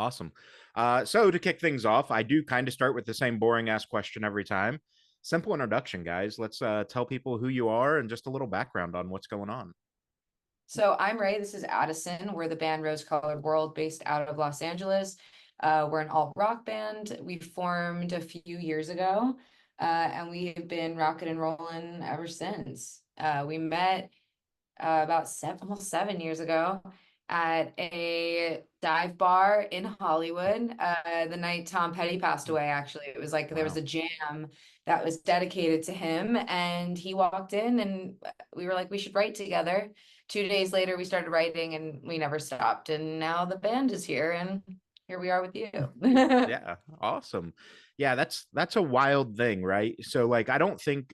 Awesome. So to kick things off, I do kind of start with the same boring ass question every time. Simple introduction, guys. Let's tell people who you are and just a little background on what's going on. So I'm Ray. This is Addison. We're the band Rose-Colored World based out of Los Angeles. We're an alt rock band. We formed a few years ago, and we have been rocking and rolling ever since. We met about almost 7 years ago at a dive bar in Hollywood. The night Tom Petty passed away, actually. It was like there was Wow. a jam that was dedicated to him, and he walked in, and we were like, we should write together. 2 days later, we started writing, and we never stopped. And now the band is here, and here we are with you. Yeah, awesome. Yeah, that's a wild thing, right? So like I don't think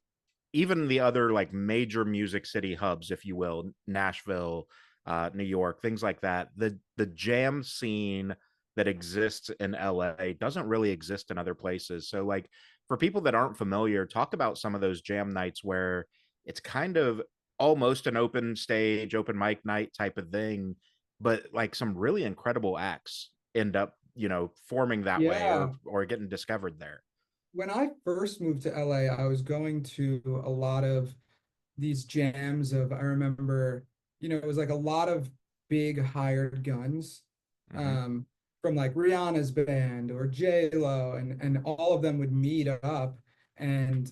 even the other like major music city hubs, if you will, Nashville, New York, things like that, the jam scene that exists in LA doesn't really exist in other places. So like for people that aren't familiar, talk about some of those jam nights where it's kind of almost an open stage, open mic night type of thing, but like some really incredible acts end up, forming that way Yeah. or getting discovered there. When I first moved to LA, I was going to a lot of these jams I remember, it was like a lot of big hired guns, Hmm. um, from like Rihanna's band or J-Lo, and all of them would meet up. And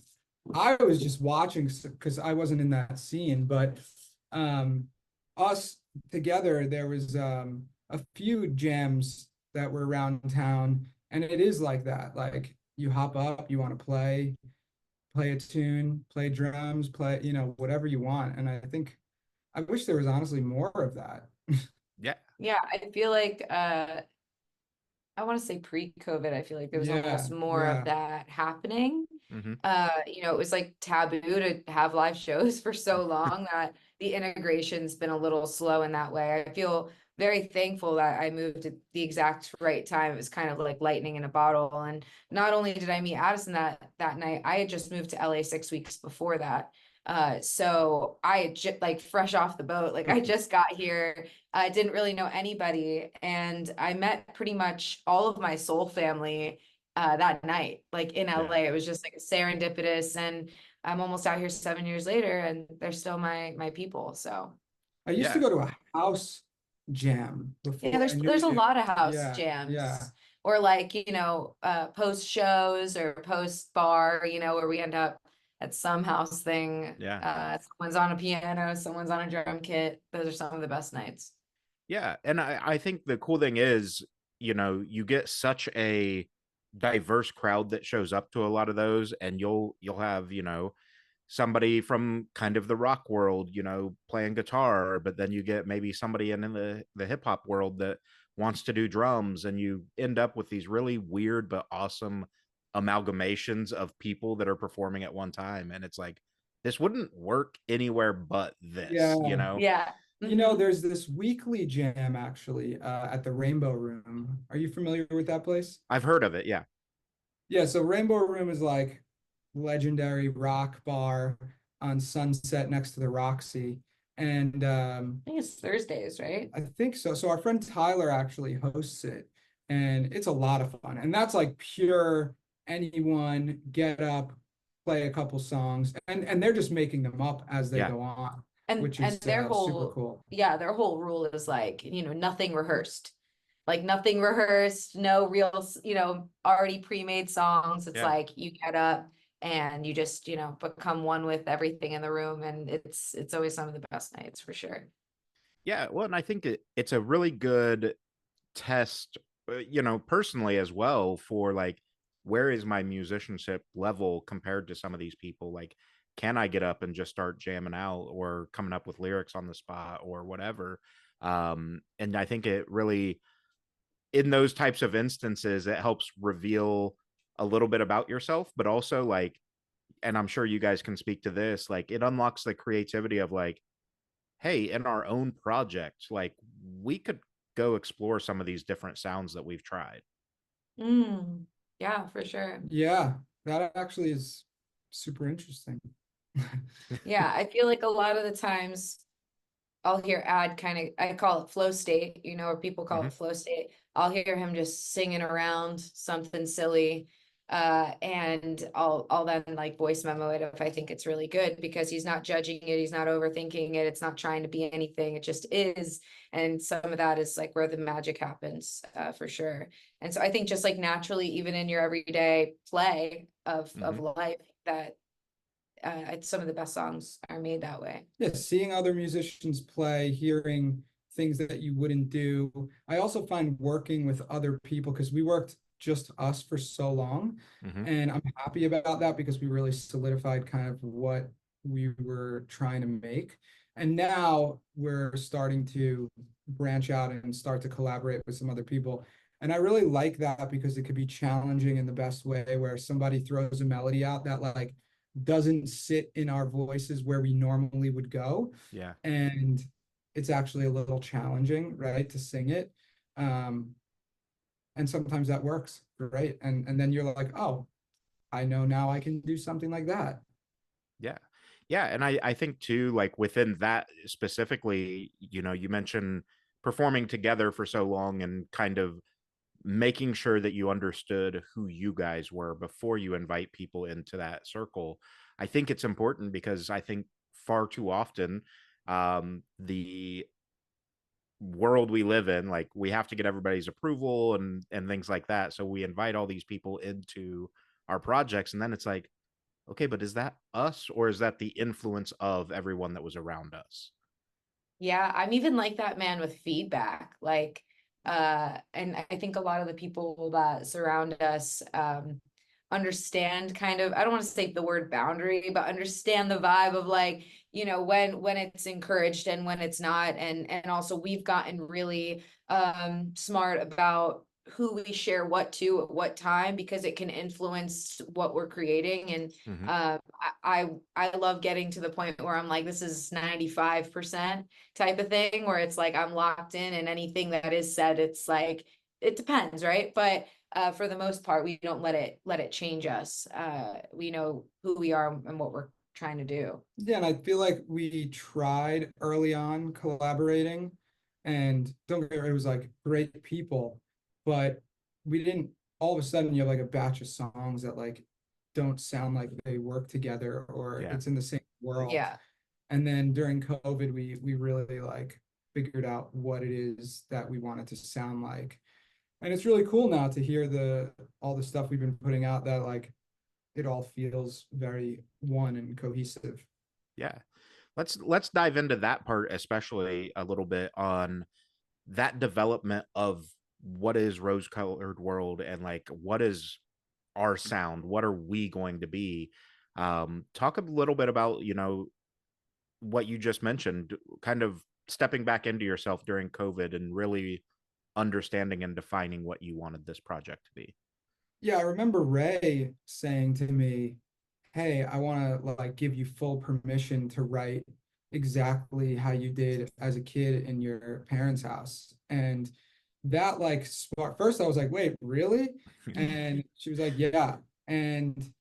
I was just watching because I wasn't in that scene, but um, us together, there was a few jams that were around town, and it is like that. Like you hop up, you want to play a tune, play drums, play, whatever you want. And I wish there was honestly more of that. Yeah. Yeah, I feel like I want to say pre-COVID, I feel like there was Yeah, almost more of yeah. that happening. Hmm. It was like taboo to have live shows for so long that the integration's been a little slow in that way. I feel very thankful that I moved at the exact right time. It was kind of like lightning in a bottle. And not only did I meet Addison that night, I had just moved to LA 6 weeks before that. So I had just like fresh off the boat, like I just got here. I didn't really know anybody, and I met pretty much all of my soul family that night, like in Yeah. LA. It was just like serendipitous, and I'm almost out here 7 years later, and they're still my people. So I used to Yeah. go to a house jam yeah, before I knew there's a you. lot of house Yeah, yeah. jams, or like post shows or post bar, where we end up at some house thing. Yeah. Someone's on a piano, someone's on a drum kit. Those are some of the best nights. Yeah. And I think the cool thing is, you get such a diverse crowd that shows up to a lot of those, and you'll have, somebody from kind of the rock world, playing guitar, but then you get maybe somebody in the hip hop world that wants to do drums, and you end up with these really weird but awesome amalgamations of people that are performing at one time. And it's like, this wouldn't work anywhere but this, Yeah. Yeah. Mhm. There's this weekly jam actually at the Rainbow Room. Are you familiar with that place? I've heard of it. Yeah. Yeah, so Rainbow Room is like legendary rock bar on Sunset next to the Roxy. And I think it's Thursdays, right? I think so. So our friend Tyler actually hosts it, and it's a lot of fun. And that's like pure anyone get up, play a couple songs, and they're just making them up as they Yeah. go on, And which and is their super whole cool. yeah, their whole rule is like, nothing rehearsed. Like nothing rehearsed, no real, already pre-made songs. It's Yeah. like you get up and you just, become one with everything in the room, and it's always some of the best nights for sure. Yeah. Well, and I think it's a really good test, personally as well, for like, where is my musicianship level compared to some of these people? Like, can I get up and just start jamming out or coming up with lyrics on the spot or whatever? And I think it really, in those types of instances, it helps reveal a little bit about yourself, but also like, and I'm sure you guys can speak to this, like it unlocks the creativity of like, hey, in our own project, like we could go explore some of these different sounds that we've tried. Mm, yeah, for sure. Yeah, that actually is super interesting. Yeah, I feel like a lot of the times I'll hear ad kind of, I call it flow state, or people call Hmm. it flow state. I'll hear him just singing around something silly. And I'll then like voice memo it if I think it's really good, because he's not judging it, he's not overthinking it, it's not trying to be anything, it just is. And some of that is like where the magic happens, for sure. And so I think just like naturally, even in your everyday play of Mhm. life, that some of the best songs are made that way. Yeah, seeing other musicians play, hearing things that you wouldn't do. I also find working with other people, because we worked just us for so long, Mhm. and I'm happy about that because we really solidified kind of what we were trying to make. And now we're starting to branch out and start to collaborate with some other people. And I really like that because it could be challenging in the best way, where somebody throws a melody out that like doesn't sit in our voices where we normally would go. Yeah. And it's actually a little challenging, right, to sing it. Um, and sometimes that works, right? And then you're like, oh, I know now I can do something like that. Yeah. Yeah, and I think too, like within that specifically, you mentioned performing together for so long and kind of making sure that you understood who you guys were before you invite people into that circle. I think it's important because I think far too often, the world we live in, like we have to get everybody's approval and things like that. So we invite all these people into our projects, and then it's like, okay, but is that us or is that the influence of everyone that was around us? Yeah, I'm even like that, man, with feedback. Like, and I think a lot of the people that surround us, understand kind of, I don't want to say the word boundary, but understand the vibe of like, when it's encouraged and when it's not. And also we've gotten really smart about who we share what to at what time, because it can influence what we're creating. And Hmm. um I love getting to the point where I'm like, this is 95% type of thing, where it's like I'm locked in, and anything that is said, it's like, it depends, right? But for the most part, we don't let it change us. We know who we are and what we're trying to do. Yeah, and I feel like we tried early on collaborating, and don't get me wrong, it was like great people, but we didn't, all of a sudden you have like a batch of songs that like don't sound like they work together, or Yeah. it's in the same world. Yeah. And then during COVID, we really like figured out what it is that we wanted to sound like. And it's really cool now to hear the all the stuff we've been putting out, that like it all feels very one and cohesive. Yeah. Let's dive into that part, especially a little bit on that development of what is rose colored world and like what is our sound, what are we going to be. Talk a little bit about what you just mentioned, kind of stepping back into yourself during COVID and really understanding and defining what you wanted this project to be. Yeah, I remember Ray saying to me, "Hey, I want to like give you full permission to write exactly how you did as a kid in your parents' house." And that like spark first I was like, "Wait, really?" And she was like, "Yeah." And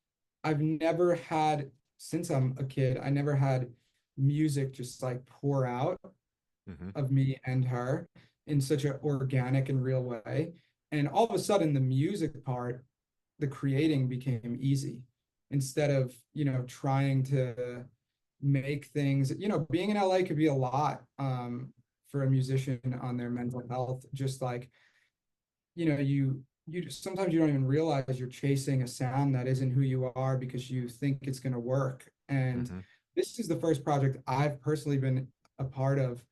I've never had, since I'm a kid, I never had music just like pour out Hmm. of me and her in such an organic and real way. And all of a sudden, the music part, the creating became easy, instead of, trying to make things, being in LA could be a lot for a musician on their mental health. Just like, you sometimes you don't even realize you're chasing a sound that isn't who you are because you think it's going to work. And Hmm. this is the first project I've personally been a part of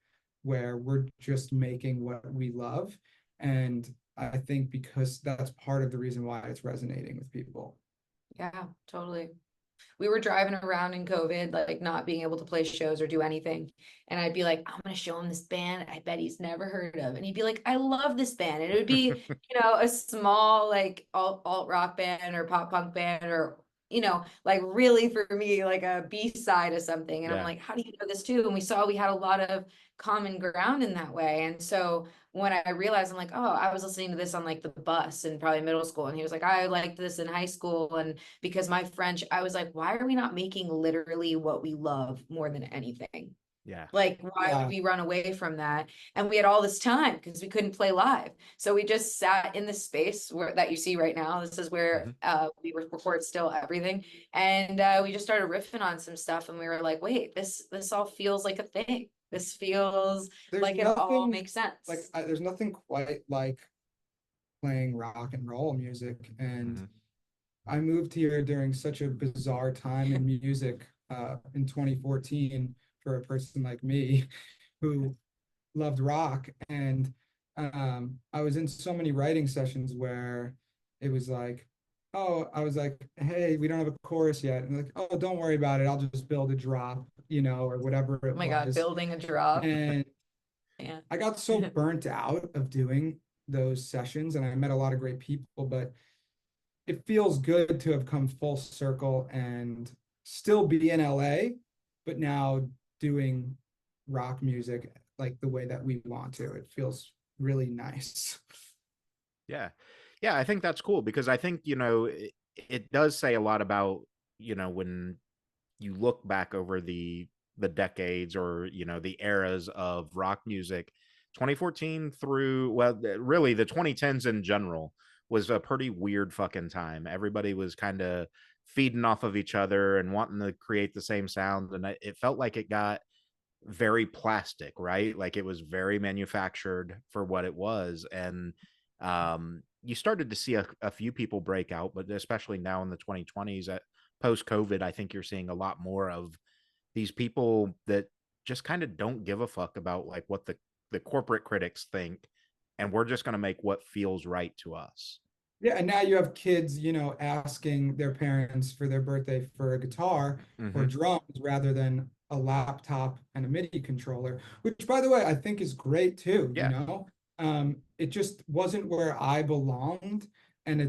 where we're just making what we love. And I think because that's part of the reason why it's resonating with people. Yeah, totally. We were driving around in COVID, like not being able to play shows or do anything. And I'd be like, I'm gonna show him this band I bet he's never heard of. And he'd be like, I love this band. And it would be, a small like alt rock band or pop punk band, or like really for me, like a B-side of something. And I'm Yeah. like, how do you know this too? And we saw we had a lot of common ground in that way. And so when I realized, I'm like, oh, I was listening to this on like the bus in probably middle school. And he was like, I liked this in high school. And because my French, I was like, why are we not making literally what we love more than anything? Yeah. Like, why would we run away from that? And we had all this time because we couldn't play live. So we just sat in the space where that you see right now. This is where we record still everything. And we just started riffing on some stuff and we were like, wait, this all feels like a thing. This feels like it all makes sense. Like there's nothing quite like playing rock and roll music. And I moved here during such a bizarre time in music in 2014 for a person like me who loved rock. And I was in so many writing sessions where it was like, oh, I was like, hey, we don't have a chorus yet. And like, oh, don't worry about it. I'll just build a drop, you know, or whatever it Oh my was. God, building a drop. And yeah. I got so burnt out of doing those sessions, and I met a lot of great people, but it feels good to have come full circle and still be in LA, but now doing rock music like the way that we want to. It feels really nice. Yeah. Yeah, I think that's cool because I think, it does say a lot about, when you look back over the decades or, the eras of rock music, 2014 through, well, really the 2010s in general was a pretty weird fucking time. Everybody was kind of feeding off of each other and wanting to create the same sound, and it felt like it got very plastic, right? Like it was very manufactured for what it was. And you started to see a few people break out, but especially now in the 2020s at post COVID, I think you're seeing a lot more of these people that just kind of don't give a fuck about like what the corporate critics think. And we're just going to make what feels right to us. Yeah, and now you have kids, you know, asking their parents for their birthday for a guitar or drums rather than a laptop and a MIDI controller, which by the way, I think is great too, you Yeah. know. It just wasn't where I belonged, and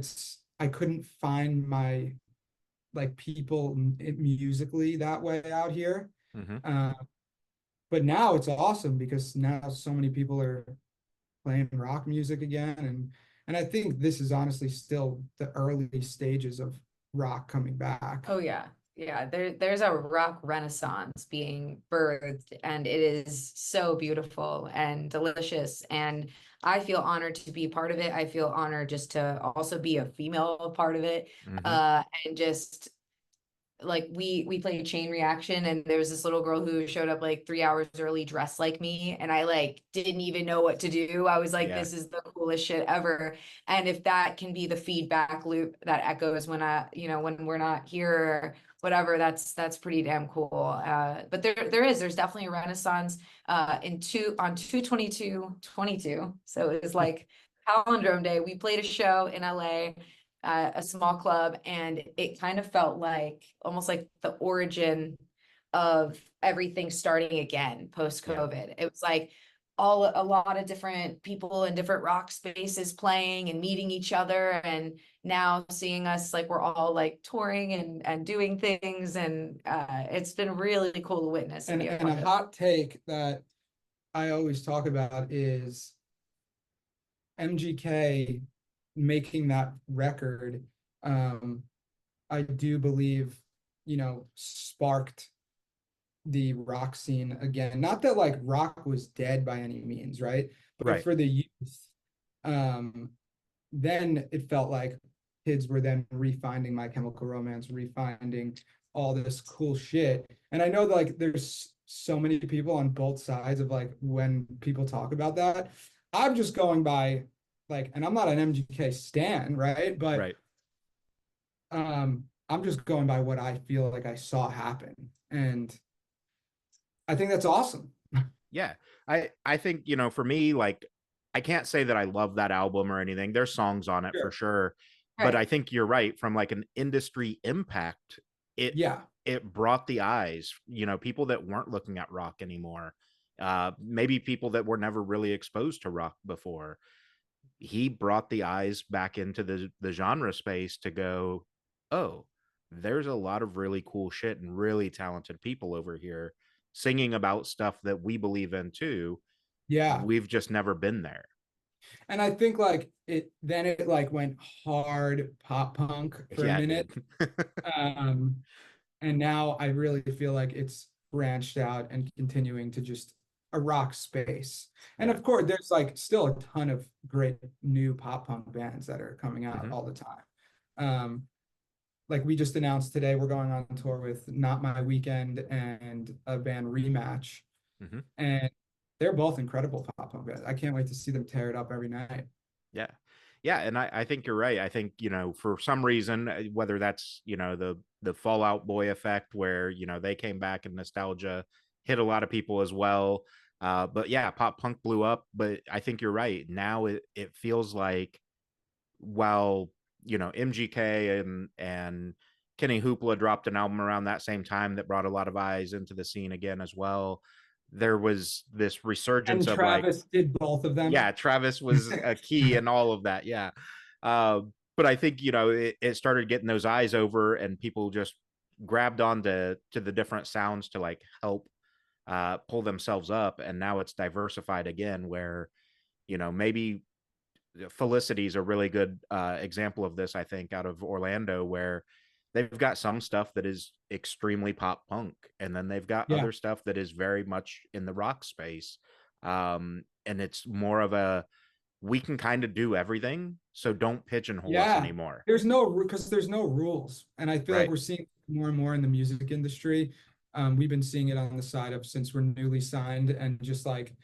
I couldn't find my like people musically that way out here. Uh, but now it's awesome because now so many people are playing rock music again, and I think this is honestly still the early stages of rock coming back. Oh yeah. Yeah, there's a rock renaissance being birthed, and it is so beautiful and delicious. And I feel honored to be part of it. I feel honored just to also be a female part of it. And just like we played Chain Reaction, and there was this little girl who showed up like 3 hours early dressed like me, and I like didn't even know what to do. I was like, this is the coolest shit ever. And if that can be the feedback loop that echoes when when we're not here or whatever, that's pretty damn cool. But there's definitely a renaissance on 2/22/22. So it was like Palindrome Day. We played a show in LA, a small club, and it kind of felt like almost like the origin of everything starting again post COVID. It was like a lot of different people in different rock spaces playing and meeting each other, and now seeing us like we're all like touring and doing things, and it's been really cool to witness and a hot take that I always talk about is MGK making that record. I do believe, you know, sparked the rock scene again. Not that like rock was dead by any means, right? But for the youth, then it felt like kids were then refinding My Chemical Romance, refinding all this cool shit. And I know that, like there's so many people on both sides of like when people talk about that. I'm just going by like, and I'm not an MGK stan, right? But I'm just going by what I feel like I saw happen. And I think that's awesome. Yeah. I think, for me, like I can't say that I love that album or anything. There's songs on it for sure. But I think you're right. From like an industry impact, it brought the eyes, people that weren't looking at rock anymore. Maybe people that were never really exposed to rock before. He brought the eyes back into the genre space to go, oh, there's a lot of really cool shit and really talented people over here singing about stuff that we believe in too. Yeah. We've just never been there. And I think like it like went hard pop punk for a minute. And now I really feel like it's branched out and continuing to just a rock space. And Yeah. of course, there's like still a ton of great new pop punk bands that are coming out Hmm. all the time. Like we just announced today, we're going on tour with Not My Weekend and a band Rematch, Hmm. and they're both incredible pop punk bands. I can't wait to see them tear it up every night. Yeah. Yeah. And I think you're right. I think, for some reason, whether that's, the Fallout Boy effect where, they came back and nostalgia hit a lot of people as well. But yeah, pop punk blew up. But I think you're right. Now it feels like, while, MGK and Kenny Hoopla dropped an album around that same time that brought a lot of eyes into the scene again as well. There was this resurgence And of like, Travis did both of them. yeah, Travis was a key in all of that. Yeah. Uh, but I think, it started getting those eyes over and people just grabbed on to the different sounds to like help pull themselves up. And now it's diversified again where, maybe Felicity's a really good example of this, I think, out of Orlando, where they've got some stuff that is extremely pop punk, and then they've got Yeah. other stuff that is very much in the rock space. And it's more of a, we can kind of do everything, so don't pigeonhole us Yeah. anymore. Because there's no rules. And I feel like Right. we're seeing more and more in the music industry. We've been seeing it on the side of since we're newly signed and just like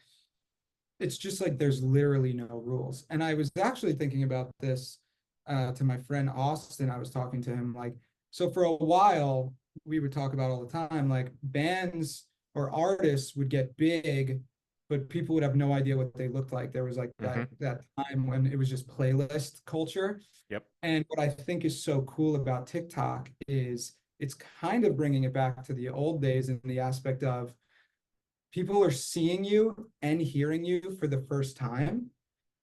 it's just like there's literally no rules. And I was actually thinking about this to my friend Austin. I was talking to him like, so for a while we would talk about all the time, like bands or artists would get big, but people would have no idea what they looked like. There was like Mm-hmm. that time when it was just playlist culture. Yep. And what I think is so cool about TikTok is it's kind of bringing it back to the old days in the aspect of people are seeing you and hearing you for the first time.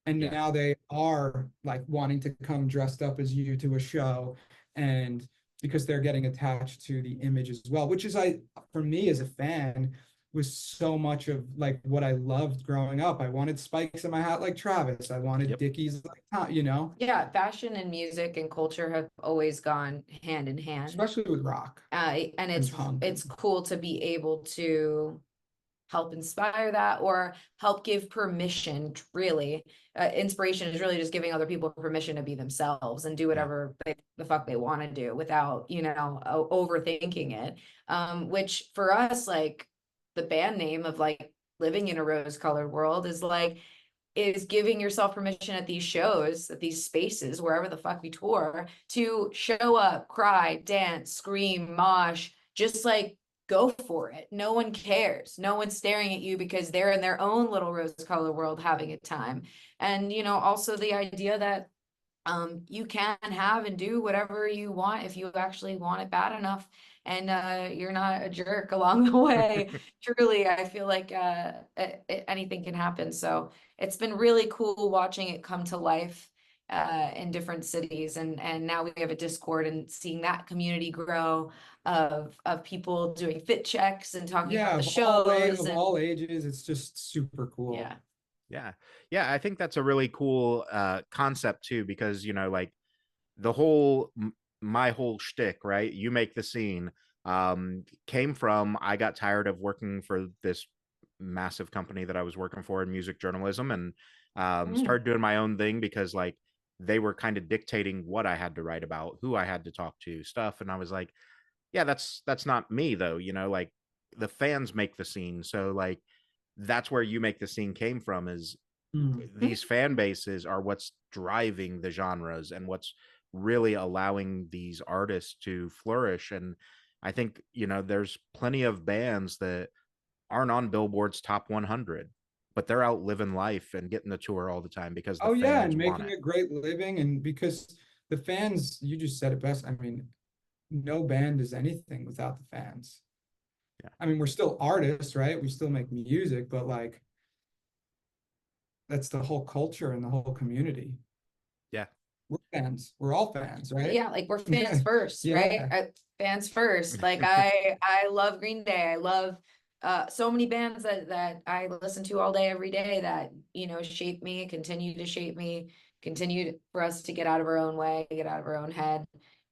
And Yeah. now they are like wanting to come dressed up as you to a show. And because they're getting attached to the image as well, which is for me as a fan, was so much of like what I loved growing up. I wanted spikes in my hat like Travis. I wanted Yep. Dickies like Tom. Yeah, fashion and music and culture have always gone hand in hand. Especially with rock And and punk. it's cool to be able to help inspire that or help give permission, really. Inspiration is really just giving other people permission to be themselves and do Yeah. whatever the fuck they want to do without, overthinking it. Which for us, like the band name of like living in a rose-colored world is giving yourself permission at these shows, at these spaces, wherever the fuck we tour, to show up, cry, dance, scream, mosh, just like go for it. No one cares. No one's staring at you because they're in their own little rose-colored world having a time. And, also the idea that you can have and do whatever you want if you actually want it bad enough and you're not a jerk along the way. Truly, I feel like anything can happen. So it's been really cool watching it come to life in different cities, and now we have a Discord and seeing that community grow of people doing fit checks and talking about Yeah, the shows of and all ages, it's just super cool. yeah. Yeah. Yeah. I think that's a really cool concept too, because, like the whole, my whole shtick, right? You make the scene, came from, I got tired of working for this massive company that I was working for in music journalism and Mm. started doing my own thing because like they were kind of dictating what I had to write about, who I had to talk to, stuff. And I was like, yeah, that's not me though, like the fans make the scene. So like that's where you make the scene came from, is Mm. these fan bases are what's driving the genres and what's really allowing these artists to flourish. And I think, there's plenty of bands that aren't on Billboard's top 100, but they're out living life and getting the tour all the time because the Oh yeah, fans and want making it. a great living, and because the fans, you just said it best. I mean, no band is anything without the fans. Yeah. I mean, we're still artists, right? We still make music, but like that's the whole culture and the whole community. Yeah. We're fans. We're all fans, right? Yeah, like we're fans first, right? Yeah. Fans first. Like I love Green Day. I love so many bands that I listen to all day, every day that, shape me, continue to shape me, continue for us to get out of our own way, get out of our own head.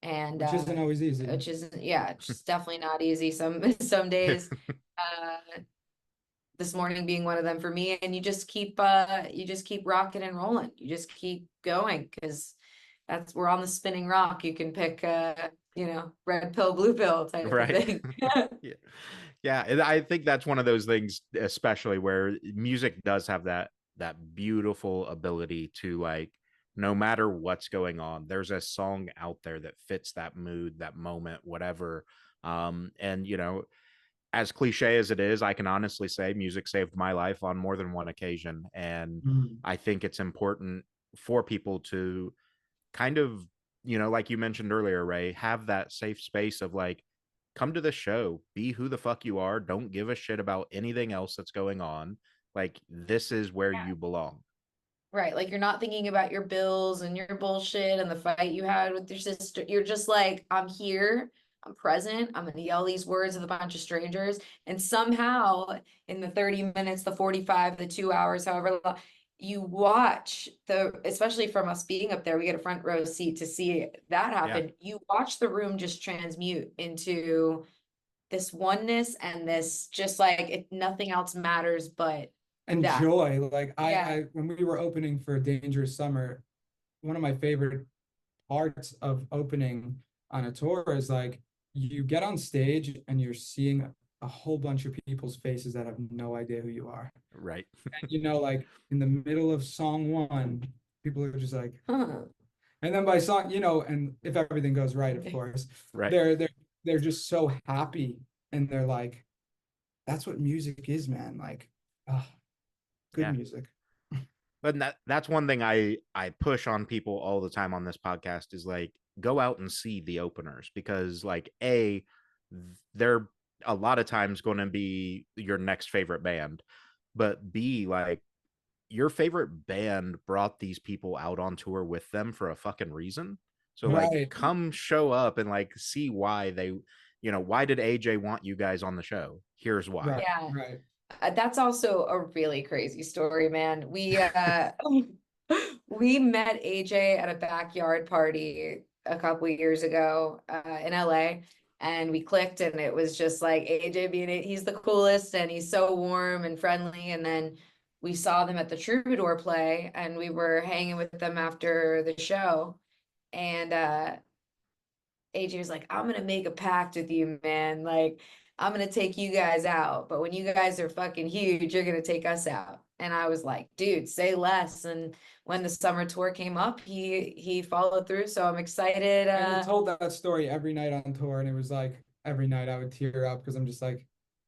And which isn't always easy. which isn't, yeah, it's just definitely not easy. Some days, this morning being one of them for me. And you just keep rocking and rolling. You just keep going, because we're on the spinning rock. You can pick red pill, blue pill type of Right. thing. Yeah. Yeah, and I think that's one of those things, especially where music does have that beautiful ability to, like, no matter what's going on, there's a song out there that fits that mood, that moment, whatever. And as cliche as it is, I can honestly say music saved my life on more than one occasion. And Mm. I think it's important for people to kind of, like you mentioned earlier, Ray, have that safe space of, like, come to the show, be who the fuck you are, don't give a shit about anything else that's going on. Like, this is where you belong. Right. Like, you're not thinking about your bills and your bullshit and the fight you had with your sister. You're just like, I'm here, I'm present, I'm gonna yell these words at a bunch of strangers. And somehow in the 30 minutes, the 45, the 2 hours, however long, you watch especially from us being up there, we get a front row seat to see that Yeah. happen. You watch the room just transmute into this oneness, and this just like, nothing else matters but And that. joy. Like Yeah. I when we were opening for Dangerous Summer, one of my favorite parts of opening on a tour is like you get on stage and you're seeing a whole bunch of people's faces that have no idea who you are. Right. And like in the middle of song one, people are just like, Huh. and then by song, and if everything goes right, of course, Right. they're just so happy, and they're like, that's what music is, man. Like, ah, good Yeah. music. But that's one thing I push on people all the time on this podcast is, like, go out and see the openers, because, like, they're a lot of times going to be your next favorite band, but B, like, your favorite band brought these people out on tour with them for a fucking reason. So, like, Right. come show up and, like, see why why did AJ want you guys on the show? Here's why. Right. Yeah. Right. That's also a really crazy story, man. We met AJ at a backyard party a couple years ago in LA, and we clicked, and it was just like AJ he's the coolest, and he's so warm and friendly. And then we saw them at the Troubadour play, and we were hanging with them after the show, and AJ was like, I'm gonna make a pact with you, man. Like, I'm gonna take you guys out, but when you guys are fucking huge, you're gonna take us out. And I was like, dude, say less. And when the summer tour came up, he followed through. So I'm excited. And he told that story every night on tour, and it was like every night I would tear up because I'm just like,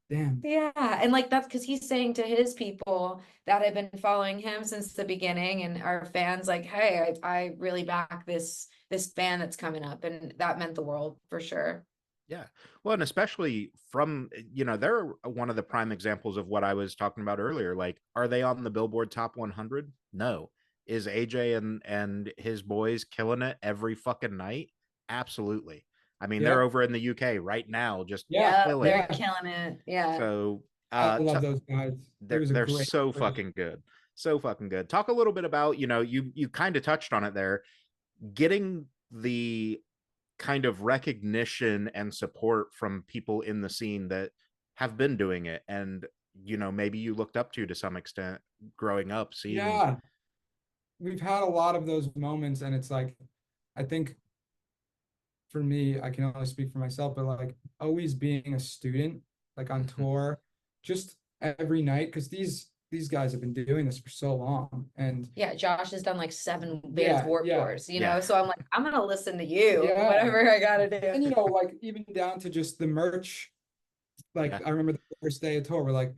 damn. Yeah, and like that's because he's saying to his people that have been following him since the beginning and are fans, like, hey, I really back this band that's coming up, and that meant the world for sure. Yeah. Well, and especially from, they're one of the prime examples of what I was talking about earlier. Like, are they on the Billboard Top 100? No. Is AJ and his boys killing it every fucking night? Absolutely. I mean, they're Yeah. over in the UK right now, just Yeah. Yeah, killing they're it. Yeah. killing it. Yeah. So, I love those guys. It they're was a they're great so tour. fucking good. So fucking good. Talk a little bit about, you kind of touched on it there, getting the kind of recognition and support from people in the scene that have been doing it, and maybe you looked up to some extent growing up, seeing. Yeah. We've had a lot of those moments, and it's like, I think for me, I can only speak for myself, but like always being a student, like on tour, just every night, because these guys have been doing this for so long. And Yeah, Josh has done like 7 bands yeah, Warped yeah, Tours, Yeah. so I'm like, I'm gonna listen to you, yeah. whatever I gotta And do. like even down to just the merch. Yeah. Like I remember the first day of tour, we're like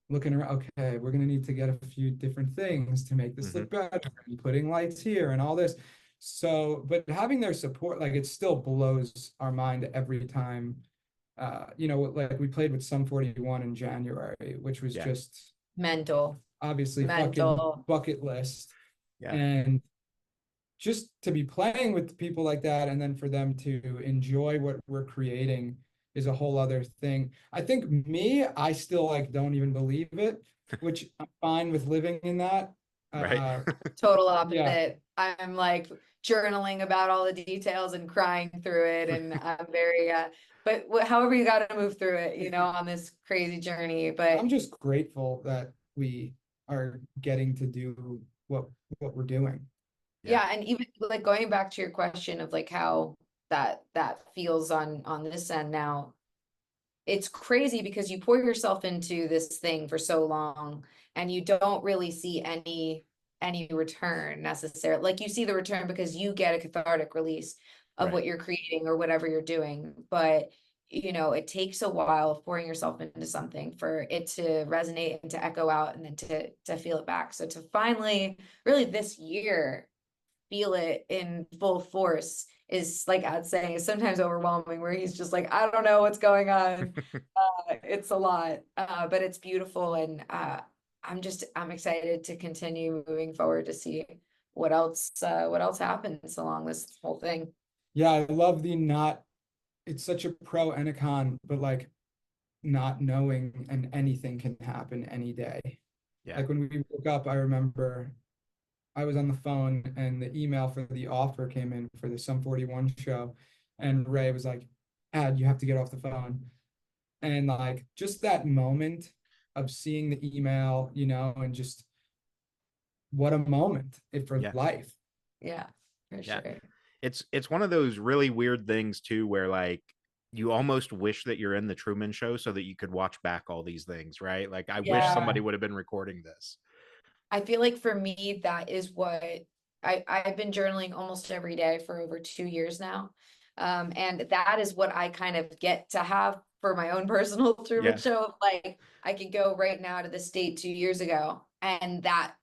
looking around, okay, we're gonna need to get a few different things to make this Mm-hmm. look better, and putting lights here and all this. So, but having their support, like it still blows our mind every time. Like we played with Sum 41 in January, which was Yeah. just Mental. obviously fucking Mental. bucket list. Yeah. And just to be playing with people like that, and then for them to enjoy what we're creating is a whole other thing. I think I still like don't even believe it, which I'm fine with living in that. Right. Total Yeah, opposite. I'm like journaling about all the details and crying through it, and I'm very but however you got to move through it, on this crazy journey. But I'm just grateful that we are getting to do what we're doing. Yeah. yeah, and even like going back to your question of like how that feels on this end now, it's crazy because you pour yourself into this thing for so long and you don't really see any return necessarily. Like you see the return because you get a cathartic release of Right. what you're creating or whatever you're doing. But it takes a while of pouring yourself into something for it to resonate and to echo out and then to feel it back. So to finally, really this year, feel it in full force is, like I'd say, is sometimes overwhelming, where he's just like, I don't know what's going on. It's a lot, but it's beautiful. And I'm excited to continue moving forward to see what else happens along this whole thing. Yeah, I love the not, it's such a pro and a con, but like not knowing and anything can happen any day. Yeah. Like when we woke up, I remember I was on the phone and the email for the offer came in for the Sum 41 show. And Ray was like, Ad, you have to get off the phone. And like just that moment of seeing the email, and just what a moment for Yeah. life. Yeah, for Yeah. sure. It's one of those really weird things too, where like you almost wish that you're in the Truman Show so that you could watch back all these things, right? Like I wish Yeah. somebody would have been recording this. I feel like for me, that is what I've been journaling almost every day for over 2 years now. And that is what I kind of get to have for my own personal Truman Yeah. Show. Like I could go right now to the state 2 years ago, and that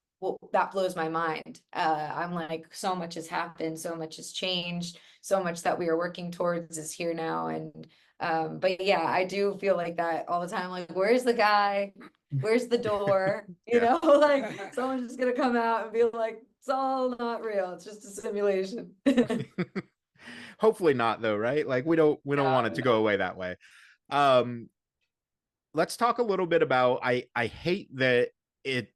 blows my mind. I'm like, so much has happened, so much has changed, so much that we are working towards is here now. And but yeah, I do feel like that all the time. Like, where's the guy? Where's the door? Yeah. Like someone's just gonna come out and be like, it's all not real. It's just a simulation. Hopefully not though, right? Like we don't want it to go No. away that way. Um let's talk a little bit about I hate that it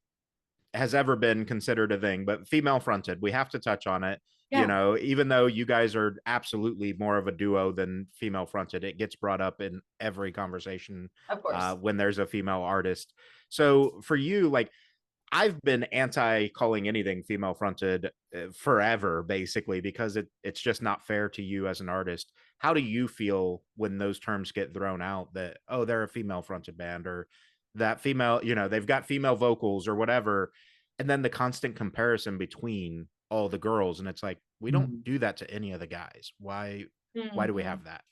has ever been considered a thing, but female fronted, we have to touch on it. Yeah, Even though you guys are absolutely more of a duo than female fronted, it gets brought up in every conversation of course. when there's a female artist. So for you, like I've been anti calling anything female fronted forever, basically, because it's just not fair to you as an artist. How do you feel when those terms get thrown out that, oh, they're a female fronted band, or that female, they've got female vocals or whatever, and then the constant comparison between all the girls, and it's like we don't Mhm. do that to any of the guys. Why do we Mhm. have that?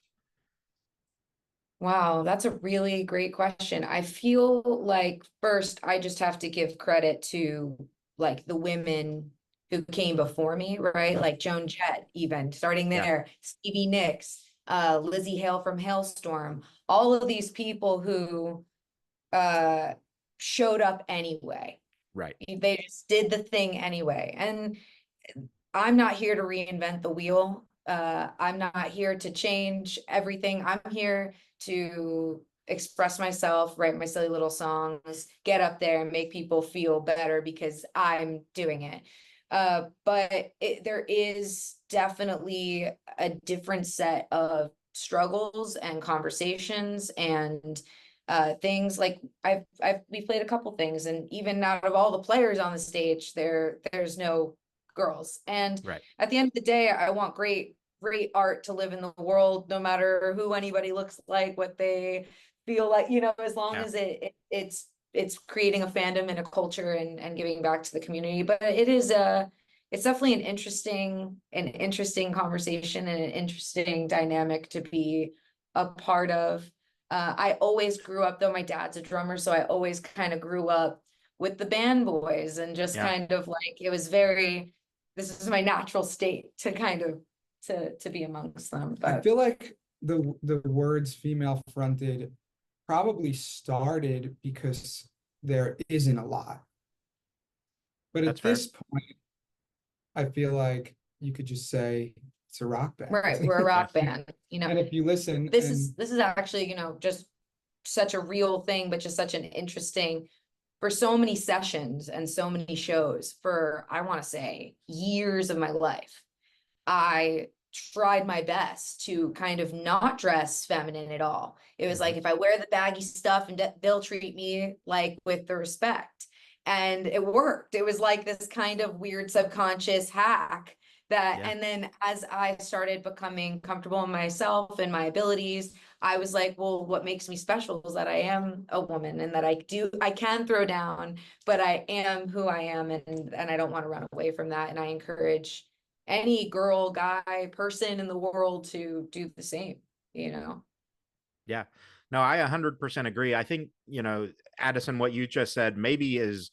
Wow, that's a really great question. I feel like first I just have to give credit to like the women who came before me, right? Like Joan Jett, even starting Yeah, there, Stevie Nicks, Lizzie Hale from Hailstorm, all of these people who uh showed up anyway. right. They just did the thing anyway. And I'm not here to reinvent the wheel. I'm not here to change everything. I'm here to express myself, write my silly little songs, get up there and make people feel better because I'm doing it. But there is definitely a different set of struggles and conversations and things like we played a couple things, and even out of all the players on the stage, there's no girls. And Right. at the end of the day, I want great art to live in the world, no matter who anybody looks like, what they feel like, as long Yeah. as it's creating a fandom and a culture and giving back to the community. But it's definitely an interesting conversation and an interesting dynamic to be a part of. I always grew up, though my dad's a drummer, so I always kind of grew up with the band boys and just Yeah. kind of like it was very, this is my natural state to kind of to be amongst them. I But feel like the words female fronted probably started because there isn't a lot. But That's at fair. this point, I feel like you could just say it's a rock right, we're a band. Yeah. rock band, And if you listen this is and this is actually, just such a real thing, but just such an interesting for so many sessions and so many shows for, I want to say, years of my life. I tried my best to kind of not dress feminine at all. It was like, if I wear the baggy stuff, and they'll treat me like with the respect. And it worked. It was like this kind of weird subconscious hack that, Yeah. and then as I started becoming comfortable in myself and my abilities, I was like, well, what makes me special is that I am a woman, and that I can throw down, but I am who I am, and I don't want to run away from that. And I encourage any girl, guy, person in the world to do the same, you know? Yeah. No, I 100% agree. I think, Addison, what you just said maybe is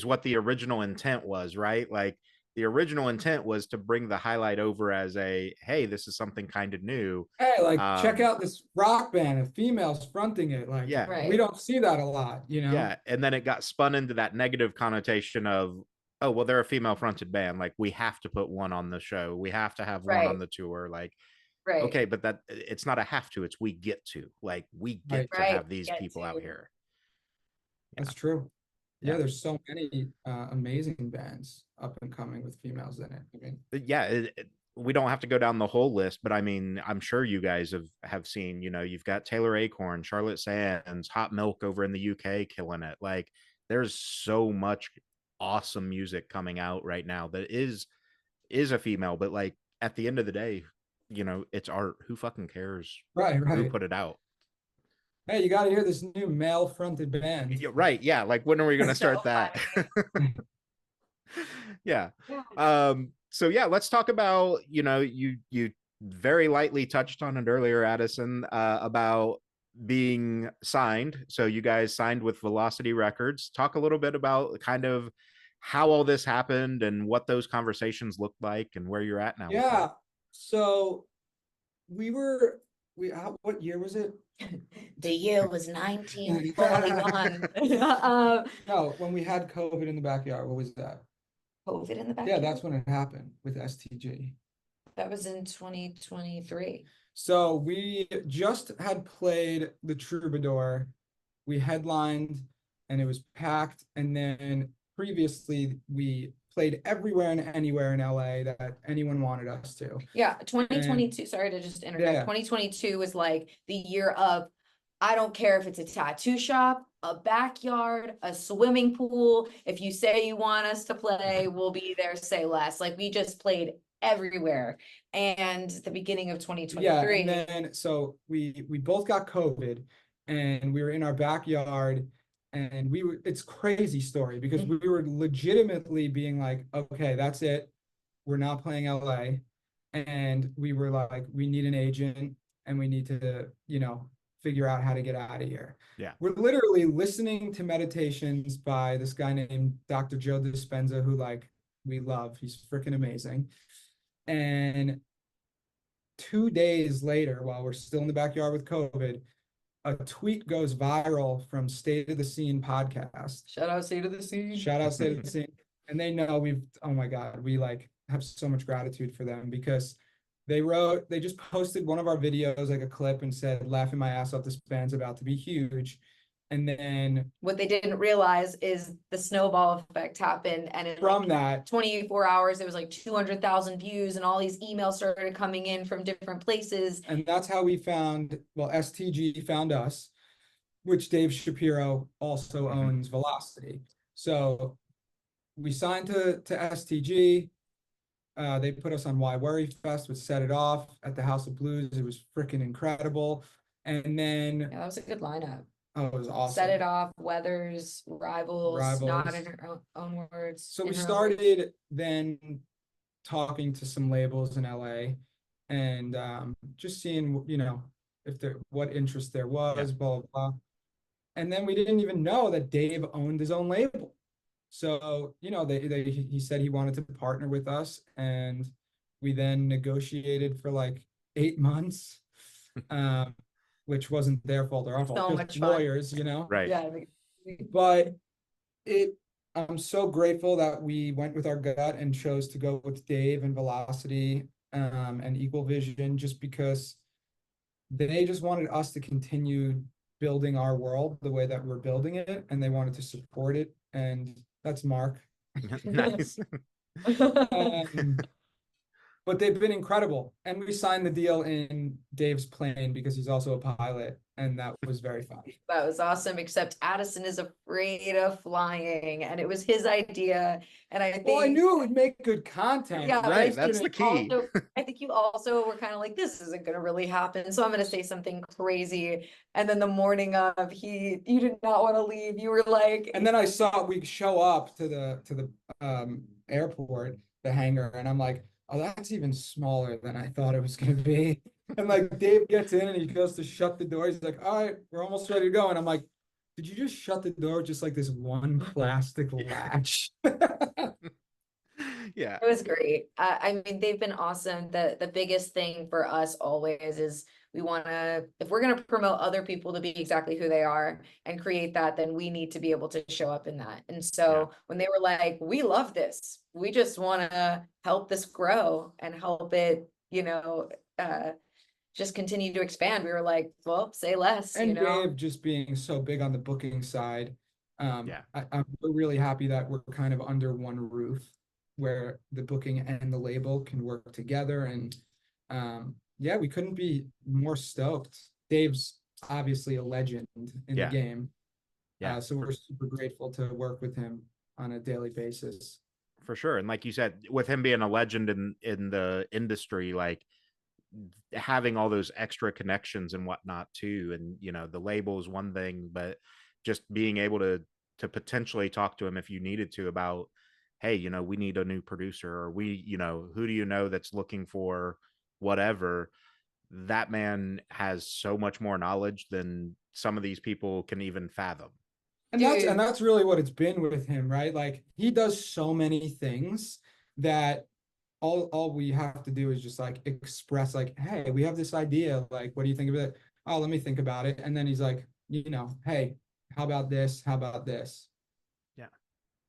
what the original intent was, right? Like the original intent was to bring the highlight over as a, hey, this is something kind of new. Hey, like, check Um, out this rock band and females fronting it. Like, yeah. we Right. don't see that a lot, Yeah. And then it got spun into that negative connotation of, oh, well, they're a female fronted band. Like we have to put one on the show. We have to have one on Right. the tour. Like, Right. okay, but that it's not a have to, it's we get to. Like we Right. get to Right. have these Get people out to. here. Yeah. That's true. Yeah, Yeah. there's so many amazing bands up and coming with females in it. I mean, Yeah, we don't have to go down the whole list, but I mean, I'm sure you guys have seen, you've got Taylor Acorn, Charlotte Sands, Hot Milk over in the UK killing it. Like there's so much awesome music coming out right now that is a female, but like at the end of the day, it's art. Who fucking cares right, who right. put it out? Hey, you got to hear this new male fronted band. Yeah, right. Yeah. Like when are we going to So start that? funny. Yeah. Yeah. So yeah, let's talk about, you very lightly touched on it earlier, Addison, about being signed. So you guys signed with Velocity Records. Talk a little bit about kind of how all this happened and what those conversations looked like and where you're at now with that. Yeah. So we were, what year was it? The year was 1941. No, when we had COVID in the backyard, what was that? COVID in the Yeah, backyard. that's when it happened with STG. That was in 2023. So we just had played the Troubadour. We headlined and it was packed. And then previously we played everywhere and anywhere in LA that anyone wanted us to. Yeah, 2022. Sorry to just interject. Yeah. 2022 was like the year of, I don't care if it's a tattoo shop, a backyard, a swimming pool. If you say you want us to play, we'll be there, say less. Like we just played everywhere. And the beginning of Yeah, 2023. and then so we both got COVID and we were in our backyard and it's crazy story because we were legitimately being like, okay, that's it. We're not playing LA. And we were like, we need an agent and we need to, figure out how to get out of here. Yeah. We're literally listening to meditations by this guy named Dr. Joe Dispenza, who we love. He's freaking amazing. And 2 days later, while we're still in the backyard with COVID, a tweet goes viral from State of the Scene podcast. Shout out State of the Scene. Shout out State of the Scene. And they know oh my God, we have so much gratitude for them because they just posted one of our videos, like a clip, and said, laughing my ass off, this band's about to be huge. And then What they didn't realize is the snowball effect happened, and from that, 24 hours, there was like 200,000 views, and all these emails started coming in from different places. and that's how we STG found us, which Dave Shapiro also owns Velocity. So we signed to STG. They put us on Why Worry Fest, which set it off at the House of Blues. It was freaking incredible. And then Yeah, that was a good lineup. oh, it was awesome. Set it off, Weathers, Rivals, not Rivals. in her own words. So we in her own words. started then talking to some labels in LA and just seeing, what interest there was, blah, blah, blah. And then we didn't even know that Dave owned his own label. So, he said he wanted to partner with us, and we then negotiated for like 8 months, which wasn't their fault or our fault, So just much fun. lawyers, Right. Yeah. But I'm so grateful that we went with our gut and chose to go with Dave and Velocity and Equal Vision, just because they just wanted us to continue building our world the way that we're building it, and they wanted to support it, and that's Mark. Nice. Um, but they've been incredible. And we signed the deal in Dave's plane because he's also a pilot, and that was very fun. That was awesome, except Addison is afraid of flying, and it was his idea. And I think, Well, I knew it would make good content. yeah, but Right, I that's think the key. I think you also were kind of like, this isn't going to really happen, so I'm going to say something crazy. And then the morning of, you did not want to leave. You were like, And then I saw we show up to the airport, the hangar, and I'm like, oh, that's even smaller than I thought it was gonna be. And like Dave gets in and he goes to shut the door. He's like, all right, we're almost ready to go. And I'm like, did you just shut the door with just like this one plastic latch? Yeah. it was great. I mean, they've been awesome. The biggest thing for us always is we want to, if we're going to promote other people to be exactly who they are and create that, then we need to be able to show up in that. And so when they were like, we love this, we just want to help this grow and help it, just continue to expand. We were like, well, say less, And Dave just being so big on the booking side. Yeah. I'm really happy that we're kind of under one roof where the booking and the label can work together. And yeah, we couldn't be more stoked. Dave's obviously a legend in the game. Yeah. So we're super grateful to work with him on a daily basis. For sure. And like you said, with him being a legend in the industry, like having all those extra connections and whatnot too. And the label is one thing, but just being able to potentially talk to him if you needed to about, hey, we need a new producer, or who do you know that's looking for whatever. That man has so much more knowledge than some of these people can even fathom. And that's really what it's been with him, right? Like he does so many things that all we have to do is just like express like, hey, we have this idea. Like, what do you think of it? Oh, let me think about it. And then he's like, hey, how about this? How about this? Yeah.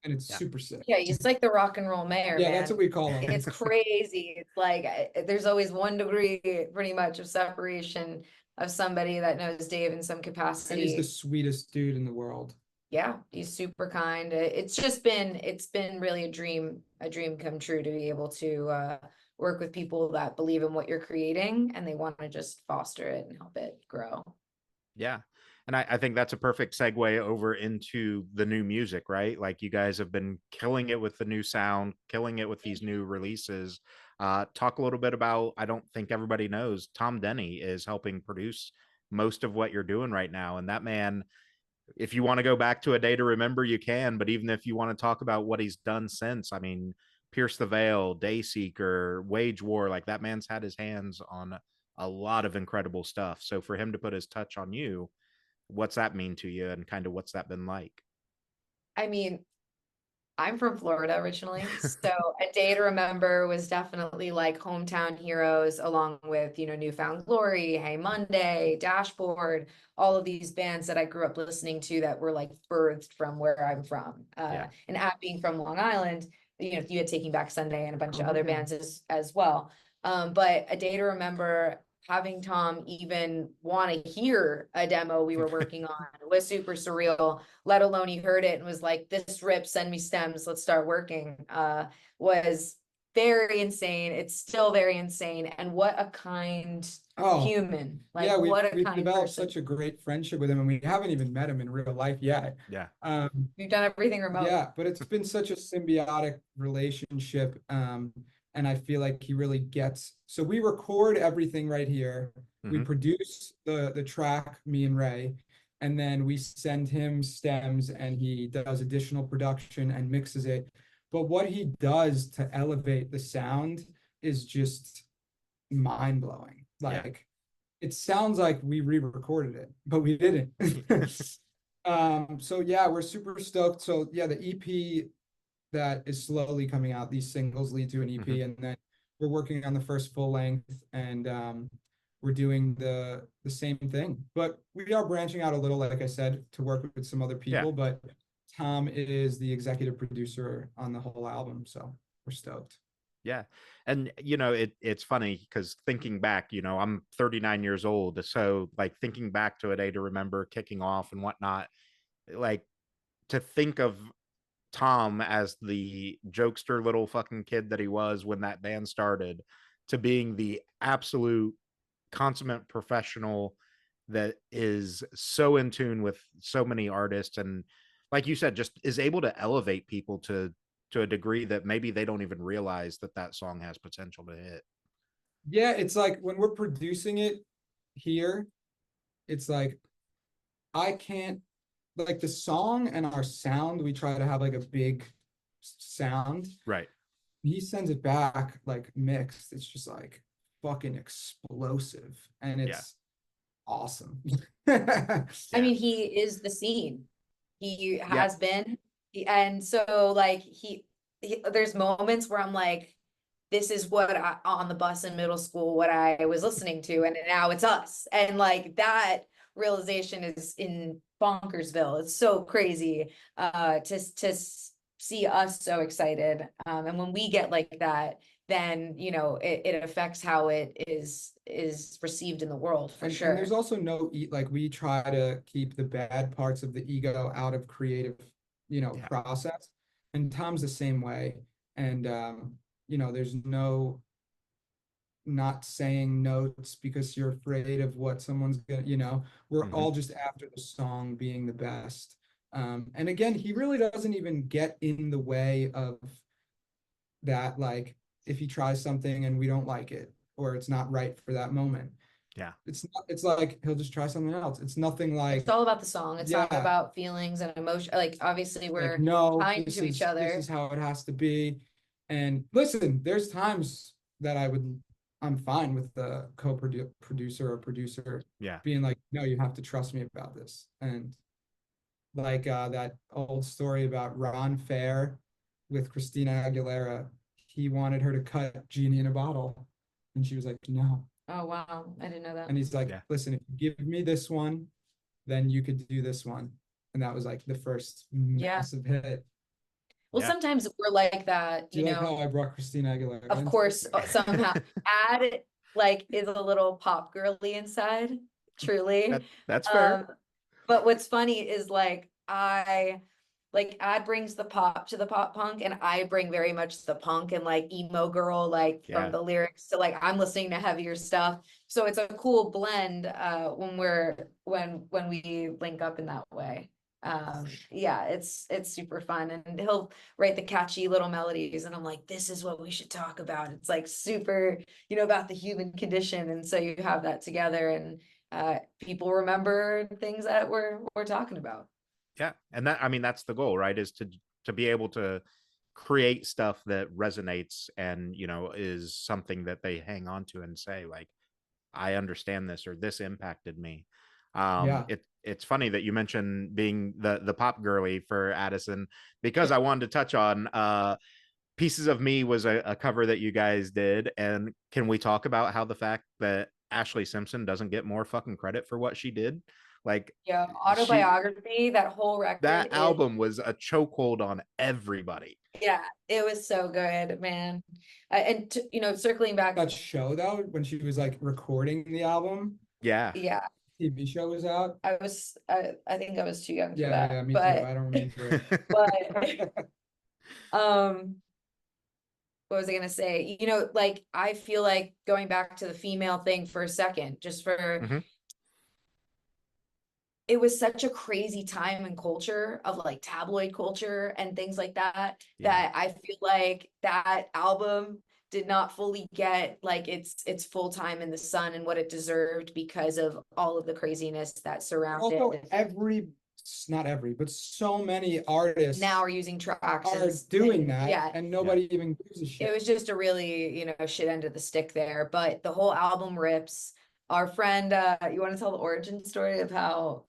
And it's super sick. Yeah, he's like the rock and roll mayor, Yeah, man. that's what we call him. It's crazy. It's like there's always 1 degree pretty much of separation of somebody that knows Dave in some And capacity. he's the sweetest dude in the world. Yeah, he's super kind. It's been really a dream come true to be able to work with people that believe in what you're creating and they want to just foster it and help it grow. Yeah. And I think that's a perfect segue over into the new music, right? Like you guys have been killing it with the new sound, killing it with these new releases. Talk a little bit about, I don't think everybody knows, Tom Denney is helping produce most of what you're doing right now. And that man, if you want to go back to A Day to Remember, you can. But even if you want to talk about what he's done since, I mean, Pierce the Veil, Dayseeker, Wage War, like that man's had his hands on a lot of incredible stuff. So for him to put his touch on you, what's that mean to you, and kind of what's that been like? I mean, I'm from Florida originally, so A Day to Remember was definitely like hometown heroes, along with, New Found Glory, Hey Monday, Dashboard, all of these bands that I grew up listening to that were like birthed from where I'm from. And being from Long Island, you had Taking Back Sunday and a bunch of other bands as well. But A Day to Remember, having Tom even want to hear a demo we were working on was super surreal, let alone he heard it and was like, this rip, send me stems, let's start working, was very insane. It's still very insane. And what a kind human. Like, yeah, what a we've kind developed person. such a great friendship with him, and we haven't even met him in real life yet. Yeah. We've done everything remote. Yeah, but it's been such a symbiotic relationship. And I feel like he really gets, so we record everything right here. We produce the track, me and Ray, and then we send him stems and he does additional production and mixes it. But what he does to elevate the sound is just mind-blowing. Like it sounds like we re-recorded it, but we didn't. So yeah, we're super stoked. So yeah, the EP that is slowly coming out, these singles lead to an EP, and then we're working on the first full length, and we're doing the same thing. But we are branching out a little, like I said, to work with some other people. But Tom is the executive producer on the whole album, so we're stoked. Yeah. And it's funny because thinking back, I'm 39 years old. So like thinking back to a day to remember kicking off and whatnot, like to think of Tom as the jokester little fucking kid that he was when that band started to being the absolute consummate professional that is so in tune with so many artists, and like you said, just is able to elevate people to a degree that maybe they don't even realize that that song has potential to hit. Yeah, it's like when we're producing it here, it's like I can't, like the song and our sound, we try to have like a big sound. Right. He sends it back like mixed. It's just like fucking explosive and Yeah. it's awesome. I Yeah. mean, he is the scene. He Yeah. has been. And so like there's moments where I'm like, this is what on the bus in middle school, what I was listening to, and now it's us. And like that realization is in Bonkersville. It's so crazy to see us so excited. And when we get like that, then it affects how it is received in the world for And sure. there's also like we try to keep the bad parts of the ego out of creative, Yeah. process. And Tom's the same way. And there's no not saying notes because you're afraid of what someone's gonna, we're Mhm. all just after the song being the best. And again, he really doesn't even get in the way of that, like if he tries something and we don't like it or it's not right for that moment. Yeah. It's like he'll just try something else. It's nothing It's like, all about the song. It's not yeah, about feelings and emotion. Like obviously like we're no, kind to each this other. is how it has to be. And listen, there's times that I'm fine with the co-producer or producer Yeah. being like, no, you have to trust me about this. And like that old story about Ron Fair with Christina Aguilera, he wanted her to cut Genie in a Bottle, and she was like, no. Oh wow, I didn't know that. And he's like, Yeah. listen, if you give me this one, then you could do this one. And that was like the first Yeah. massive hit. Well, Yeah. sometimes we're like that, Do you like how I brought Christina Aguilera of into course, it? somehow Ad like is a little pop girly inside, truly. That's fair. Um, but what's funny is like Ad brings the pop to the pop punk, and I bring very much the punk and like emo girl, like from Yeah. the lyrics. So like I'm listening to heavier stuff. So it's a cool blend when we link up in that way. Yeah, it's super fun, and he'll write the catchy little melodies, and I'm like, this is what we should talk about. It's like super, about the human condition, and so you have that together, and people remember things that we're talking about. Yeah. And that, I mean, that's the goal, right? Is to be able to create stuff that resonates and, is something that they hang on to and say, like, I understand this or this impacted me. Yeah. It's funny that you mentioned being the pop girly for Addison, because I wanted to touch on Pieces of Me was a cover that you guys did. And can we talk about how the fact that Ashley Simpson doesn't get more fucking credit for what she did? Like Yeah, she autobiography, that whole record that is, album was a chokehold on everybody. yeah, it was so good, man. And circling back, That show though, when she was like recording the album, Yeah. yeah, TV show was out. I think I was too young for Yeah, that, yeah, me too. but I don't remember but it. um what was I gonna say? Like I feel like going back to the female thing for a second, just for Mhm. it was such a crazy time and culture of like tabloid culture and things like that, Yeah. that I feel like that album did not fully get like its full time in the sun and what it deserved because of all of the craziness that surrounded Also, it. not every, but so many artists Now are using tracks are doing that, yeah, and Yeah. nobody even gives a it shit. was just a really, shit end of the stick there, but the whole album rips. Our friend, you want to tell the origin story of how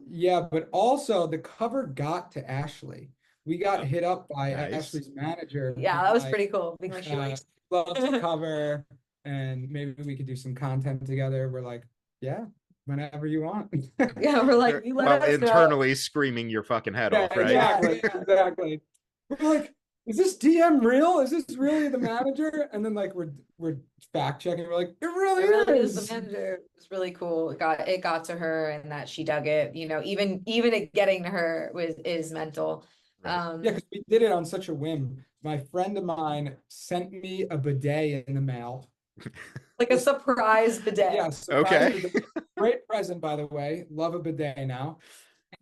Yeah, but also the cover got to Ashley. We got Oh, hit up by nice. Ashley's manager yeah, being that was like, pretty cool, being like she likes loves the cover, and maybe we could do some content together. We're like, yeah, whenever you want. yeah, we're like, you let Well, us know. internally screaming your fucking head Yeah, off, right? Yeah, exactly, exactly. We're like, is this DM real? Is this really the manager? And then like we're fact checking. We're like, it really It really is is. the manager. It was really cool. It got to her, and that she dug it. You know, even it getting to her is mental. Right. Yeah, because we did it on such a whim. My friend of mine sent me a bidet in the mail. Like a surprise bidet. Yeah, surprise Okay. bidet. Great present, by the way. Love a bidet now.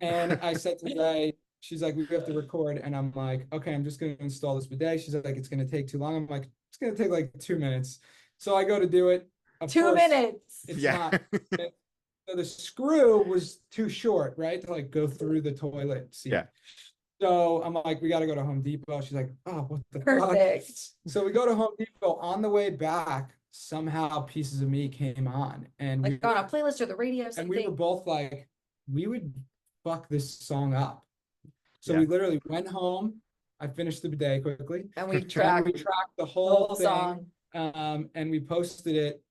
And I said to Ray, she's like, we have to record. And I'm like, okay, I'm just going to install this bidet. She's like, it's going to take too long. I'm like, it's going to take like 2 minutes. So I go to do it. Of 2 minutes. it's Yeah. not. So the screw was too short, right? To like go through the toilet seat. Yeah. So I'm like, we got to go to Home Depot. She's like, oh, what the Perfect. fuck? So we go to Home Depot. On the way back, somehow Pieces of Me came on. And Like on a playlist or the radio, and we were something. both like, we would fuck this song up. So Yeah. we literally went home. I finished the bidet quickly. And we And tracked we tracked the the whole whole thing. song. And we posted it,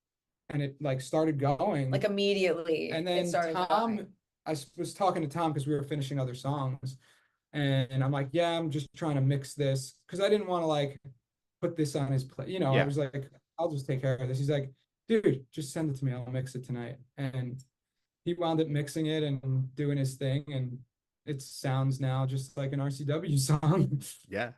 and it like started going. Like immediately. And it then started Tom, going. I was talking to Tom because we were finishing other songs. And I'm like, yeah, I'm just trying to mix this because I didn't want to like put this on his plate. You know, I Yeah. was like, I'll just take care of this. He's like, dude, just send it to me. I'll mix it tonight. And he wound up mixing it and doing his thing. And it sounds now just like an RCW song. Yeah.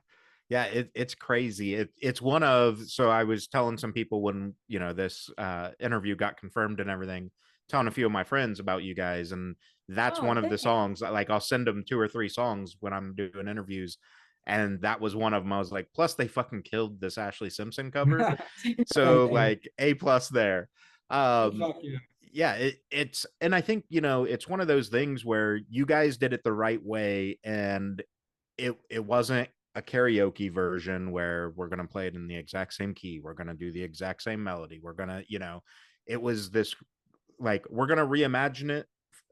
Yeah, it's crazy. It's one of, so I was telling some people when, you know, this interview got confirmed and everything, telling a few of my friends about you guys, and that's Oh, one of the thanks. songs. Like I'll send them 2 or 3 songs when I'm doing interviews, and that was one of them. I was like, plus they fucking killed this Ashley Simpson cover. So Thank you. like A+ there. Fuck yeah. Yeah, it's, and I think, you know, it's one of those things where you guys did it the right way, and it wasn't a karaoke version where we're going to play it in the exact same key, we're going to do the exact same melody, we're going to, you know, it was this, like, we're going to reimagine it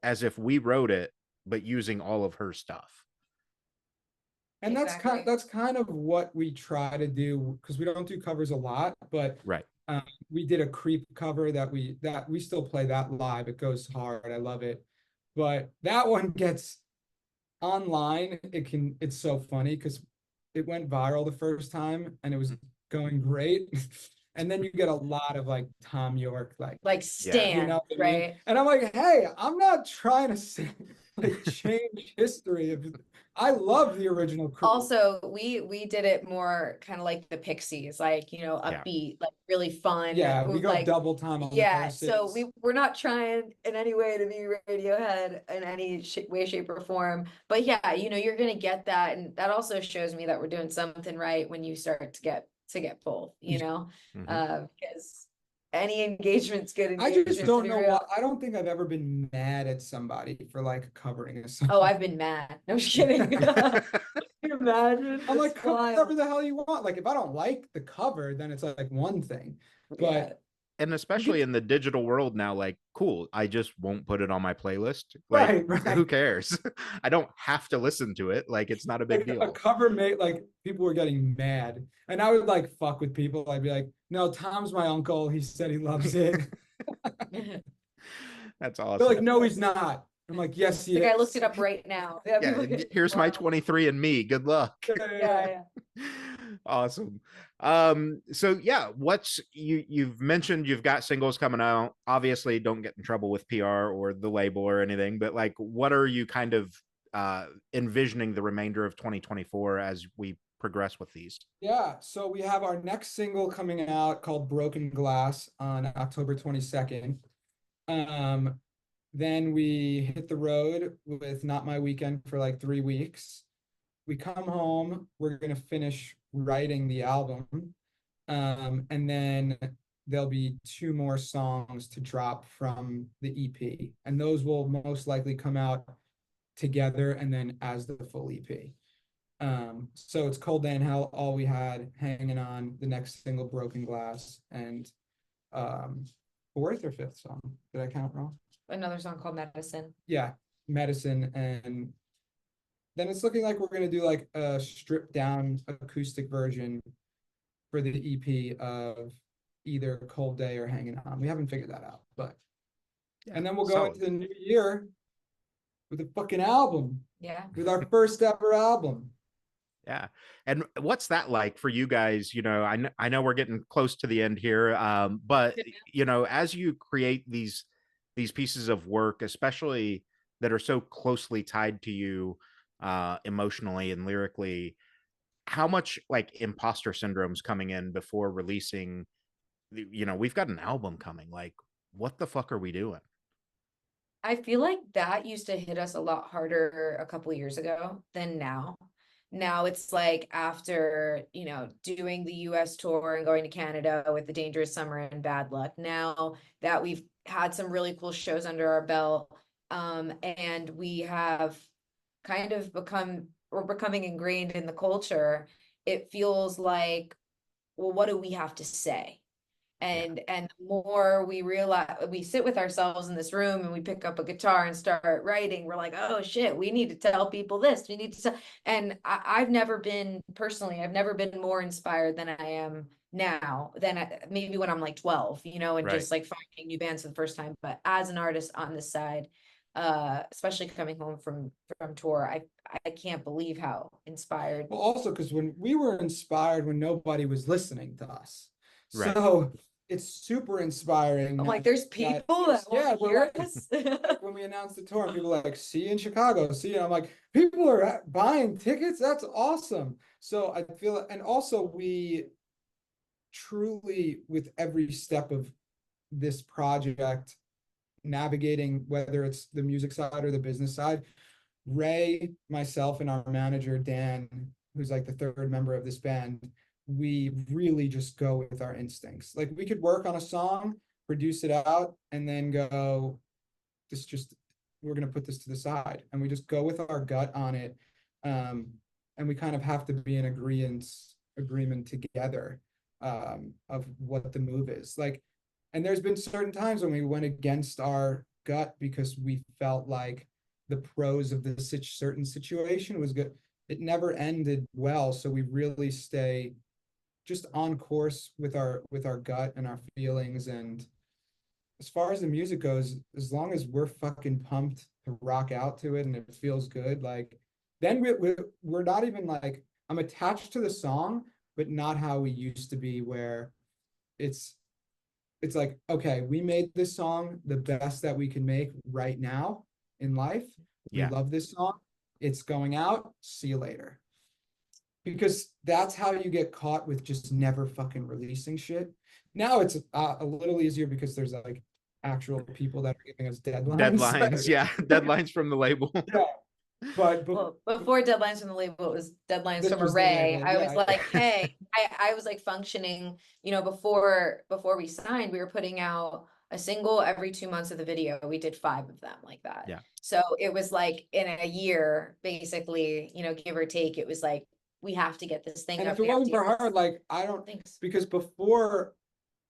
as if we wrote it but using all of her stuff. And Exactly. that's kind of what we try to do because we don't do covers a lot, but Right. we did a Creep cover that we still play that live. It goes hard. I love it. But that one gets online. It's so funny because it went viral the first time and it was going great. And then you get a lot of like Tom York, like Like you know Stan, what I mean? right? And I'm like, hey, I'm not trying to say like change history of I love the original Creep. Also, we did it more kind of like the Pixies, like, you know, Yeah. upbeat, like really fun. Yeah, we go like, double time on the yeah. So verses. we're not trying in any way to be Radiohead in any way, shape, or form. But yeah, you know, you're gonna get that, and that also shows me that we're doing something right when you start to get both. You know, Mhm. because any engagement's good I engagement. just to don't be know real. why. I don't think I've ever been mad at somebody for like covering a song. Oh, I've been mad. No, I'm just kidding. Can you imagine? I'm like, It's cover wild. whatever the hell you want. Like, if I don't like the cover, then it's like one thing. Yeah. But And especially in the digital world now, like, cool, I just won't put it on my playlist. Like, right. who cares? I don't have to listen to it. Like, it's not a big Like a deal. cover made like people were getting mad. And I would like fuck with people. I'd be like, no, Tom's my uncle. He said he loves it. That's They're awesome. like, no, he's not. I'm like, yes, he Like I looked is. it up right now. Yeah, Yeah, here's my 23 and me. Good luck. yeah. Awesome. So yeah, you've mentioned you've got singles coming out. Obviously, don't get in trouble with PR or the label or anything, but like, what are you kind of envisioning the remainder of 2024 as we progress with these? Yeah, so we have our next single coming out called Broken Glass on October 22nd. Then we hit the road with Not My Weekend for like 3 weeks. We come home, we're gonna finish writing the album. And then there'll be 2 more songs to drop from the EP. And those will most likely come out together and then as the full EP. So it's Cold Day in Hell, All We Had, Hanging On, the next single, Broken Glass, and fourth or fifth song. Did I count wrong? Another song called Medicine. Yeah, Medicine. And then it's looking like we're gonna do like a stripped down acoustic version for the EP of either Cold Day or Hanging On. We haven't figured that out, but and then we'll go into the new year with a fucking album. Yeah. With our first ever album. Yeah. And what's that like for you guys? You know, I know we're getting close to the end here. But you know, as you create these pieces of work, especially that are so closely tied to you emotionally and lyrically, how much like imposter syndrome's coming in before releasing, you know, we've got an album coming. Like, what the fuck are we doing? I feel like that used to hit us a lot harder a couple years ago than now. Now it's like after, doing the US tour and going to Canada with the Dangerous Summer and Bad Luck, now that we've had some really cool shows under our belt, and we have kind of we're becoming ingrained in the culture, it feels like, well, what do we have to say? Yeah. And the more we realize, we sit with ourselves in this room and we pick up a guitar and start writing, we're like, oh shit, we need to tell people this, we need to tell. And I've never been, personally, I've never been more inspired than I am now, than maybe when I'm like 12, and Right. just like finding new bands for the first time. But as an artist on this side, especially coming home from tour, I can't believe how inspired. Well, also because when we were inspired when nobody was listening to us. Right. So it's super inspiring I'm like, now there's that, people that want yeah, to we're hear like, us. like when we announced the tour and people were like, see you in Chicago, see you. I'm like, people are buying tickets. That's awesome. So I feel, and also we truly, with every step of this project, navigating whether it's the music side or the business side, Ray, myself, and our manager, Dan, who's like the third member of this band, we really just go with our instincts. Like we could work on a song, produce it out, and then go, this just, we're going to put this to the side. And we just go with our gut on it. And we kind of have to be in agreement together of what the move is. Like, and there's been certain times when we went against our gut because we felt like the pros of the certain situation was good. It never ended well, so we really stay just on course with our gut and our feelings. And as far as the music goes, as long as we're fucking pumped to rock out to it and it feels good, like then we're not even like, I'm attached to the song, but not how we used to be, where it's it's like, okay, we made this song the best that we can make right now in life. We Yeah. love this song. It's going out. See you later. Because that's how you get caught with just never fucking releasing shit. Now it's a little easier because there's like actual people that are giving us deadlines. Deadlines. Yeah. Deadlines from the label. Yeah, but Well, before deadlines from the label, it was deadlines this from a was the Ray. label. I was Yeah. like, hey, I was like functioning, before we signed, we were putting out a single every 2 months of the video. We did 5 of them like that. Yeah. So it was like in a year, basically, give or take, it was like, we have to get this thing And up. if it We have wasn't to for get her, this. like I don't, Thanks. because before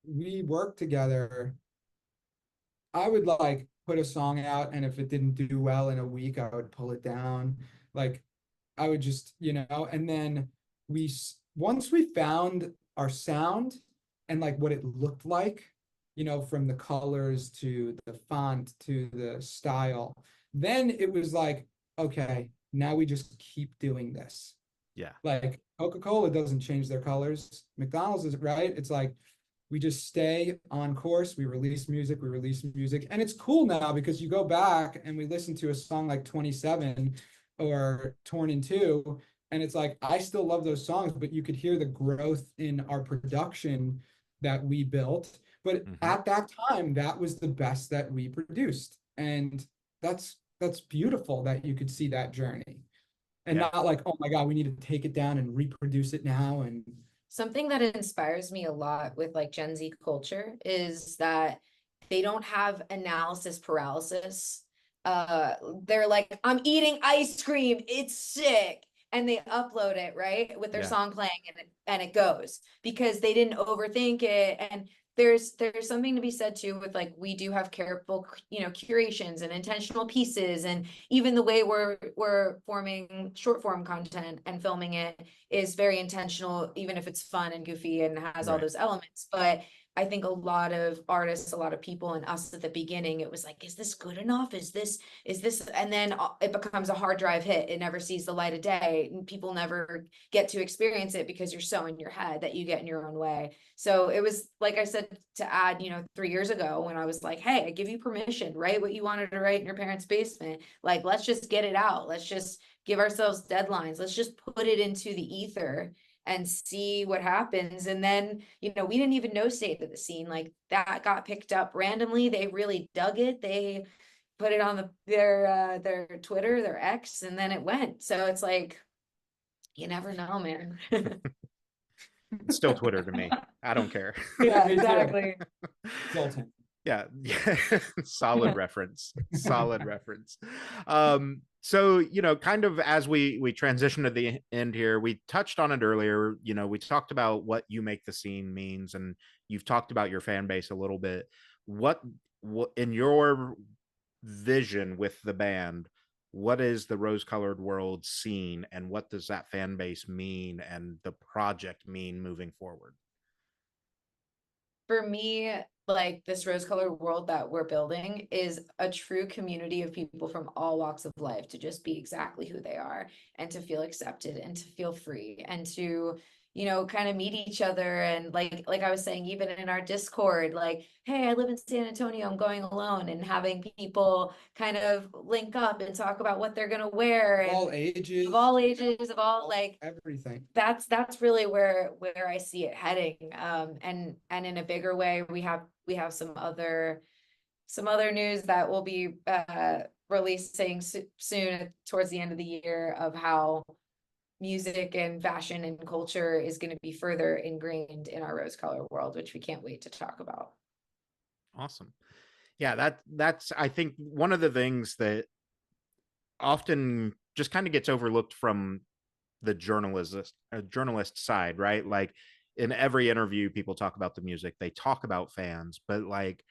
we worked together, I would like put a song out, and if it didn't do well in a week, I would pull it down. Like I would just, and then once we found our sound and like what it looked like, from the colors to the font to the style, then it was like, okay, now we just keep doing this. Yeah. Like Coca-Cola doesn't change their colors. McDonald's is right. It's like we just stay on course. We release music. And it's cool now because you go back and we listen to a song like 27 or Torn in Two, and it's like I still love those songs, but you could hear the growth in our production that we built. But at that time, that was the best that we produced. And that's beautiful that you could see that journey. And Yeah. not like, oh my God, we need to take it down and reproduce it now. And Something that inspires me a lot with like Gen Z culture is that they don't have analysis paralysis. They're like, I'm eating ice cream, it's sick. And they upload it, right? With their Yeah. song playing, and it goes because they didn't overthink it. And there's something to be said too with like, we do have careful, curations and intentional pieces, and even the way we're forming short form content and filming it is very intentional, even if it's fun and goofy and has all Right. those elements. But I think a lot of artists, a lot of people, and us at the beginning, it was like, is this good enough? Is this, and then it becomes a hard drive hit. It never sees the light of day. And people never get to experience it because you're so in your head that you get in your own way. So it was, like I said, to add, 3 years ago when I was like, hey, I give you permission, write what you wanted to write in your parents' basement. Like, let's just get it out. Let's just give ourselves deadlines. Let's just put it into the ether and see what happens. And then, we didn't even know State of the Scene, like that got picked up randomly. They really dug it. They put it on their Twitter, their X, and then it went. So it's like, you never know, man. It's still Twitter to me. I don't care. Yeah, Me too. exactly. Zoltan. Yeah. Solid reference. Solid reference. So, kind of as we transition to the end here, we touched on it earlier. We talked about what You Make the Scene means, and you've talked about your fan base a little bit. What in your vision with the band, what is the Rose-Colored World scene, and what does that fan base mean and the project mean moving forward? For me, like, this rose-colored world that we're building is a true community of people from all walks of life to just be exactly who they are, and to feel accepted, and to feel free, and to, kind of meet each other. And like I was saying, even in our Discord, like, hey, I live in San Antonio, I'm going alone, and having people kind of link up and talk about what they're gonna wear, Of and all ages. of all ages, of all, like, everything. that's really where I see it heading. And in a bigger way, we have some other news that will be releasing soon towards the end of the year, of how music and fashion and culture is going to be further ingrained in our rose color world, which we can't wait to talk about. Awesome. Yeah, that's I think one of the things that often just kind of gets overlooked from the journalist side, right? Like, in every interview, people talk about the music, they talk about fans, but like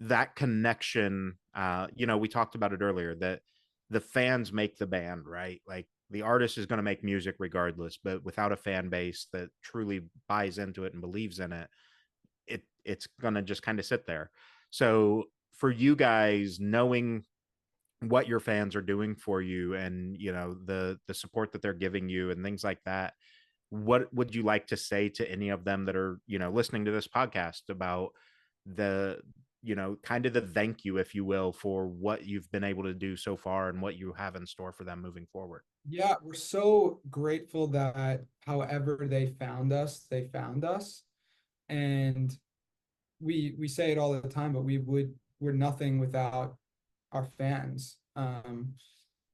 that connection, we talked about it earlier, that the fans make the band, right? Like, the artist is going to make music regardless, but without a fan base that truly buys into it and believes in it, it's going to just kind of sit there. So for you guys, knowing what your fans are doing for you, and the support that they're giving you and things like that, what would you like to say to any of them that are listening to this podcast about the kind of the thank you, if you will, for what you've been able to do so far and what you have in store for them moving forward? Yeah, we're so grateful that however they found us, and we say it all the time, but we're nothing without our fans. And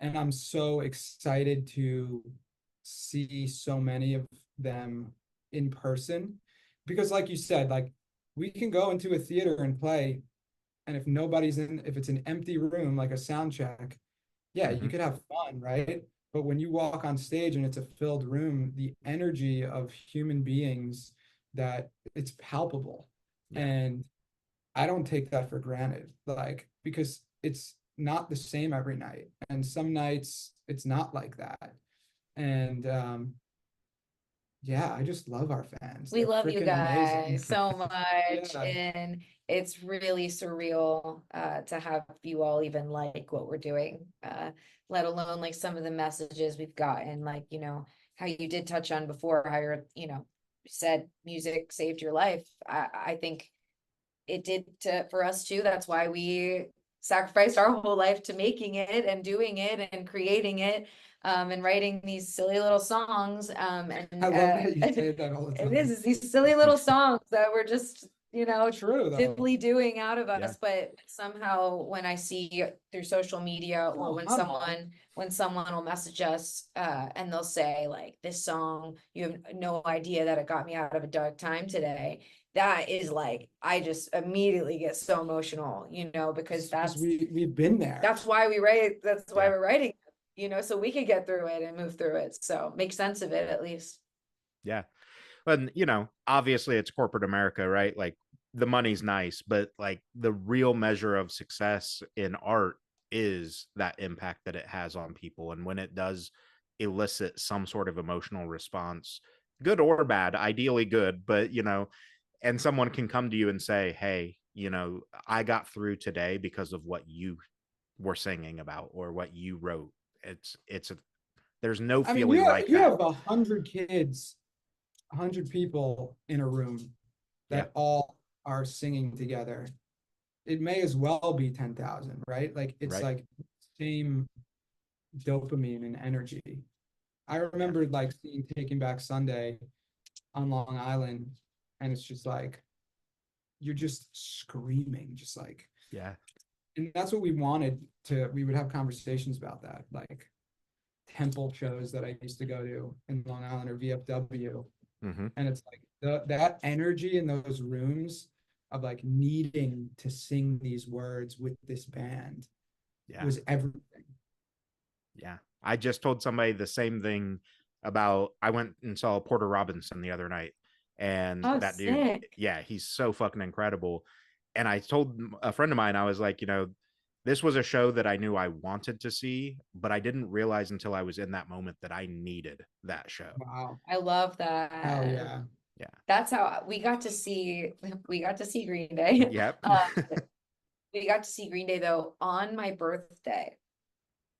I'm so excited to see so many of them in person, because like you said, like, we can go into a theater and play, and if it's an empty room, like a sound check, yeah, you could have fun, right? But when you walk on stage and it's a filled room, the energy of human beings, that it's palpable. Yeah. And I don't take that for granted, like, because it's not the same every night. And some nights it's not like that. And yeah, I just love our fans. We They're love you freaking amazing. guys so much. Yeah. And it's really surreal to have you all even like what we're doing, let alone like some of the messages we've gotten, like, how you did touch on before, how you're, said music saved your life. I think it did for us too. That's why we sacrificed our whole life to making it and doing it and creating it, and writing these silly little songs. And I love that you say that all the time. it is these silly little songs that we're just, True though. diddly doing out of us. Yeah. But somehow when I see through social media, or when someone will message us, and they'll say like, this song, you have no idea that it got me out of a dark time today. That is like, I just immediately get so emotional, because we've been there. that's why we write. That's why Yeah. we're writing, so we could get through it and move through it. So make sense of it at least. Yeah. And obviously it's corporate America, right? Like, the money's nice, but like the real measure of success in art is that impact that it has on people. And when it does elicit some sort of emotional response, good or bad, ideally good, but and someone can come to you and say, hey, I got through today because of what you were singing about or what you wrote. There's no I mean, feeling like you that. have 100 kids, 100 people in a room Yeah. that all are singing together. It may as well be 10,000, right? Like it's Right. like same dopamine and energy. I remember like seeing Taking Back Sunday on Long Island, and it's just like you're just screaming, just like, Yeah. and that's what we would have conversations about that, like temple shows that I used to go to in Long Island or VFW. Mm-hmm. And it's like that energy in those rooms of like needing to sing these words with this band was everything. Yeah. I just told somebody the same thing about, I went and saw Porter Robinson the other night, and Oh, that dude, sick. yeah, he's so fucking incredible. And I told a friend of mine, I was like, this was a show that I knew I wanted to see, but I didn't realize until I was in that moment that I needed that show. Wow. I love Hell that. yeah. Yeah. That's how we got to see Green Day. Yep. We got to see Green Day though on my birthday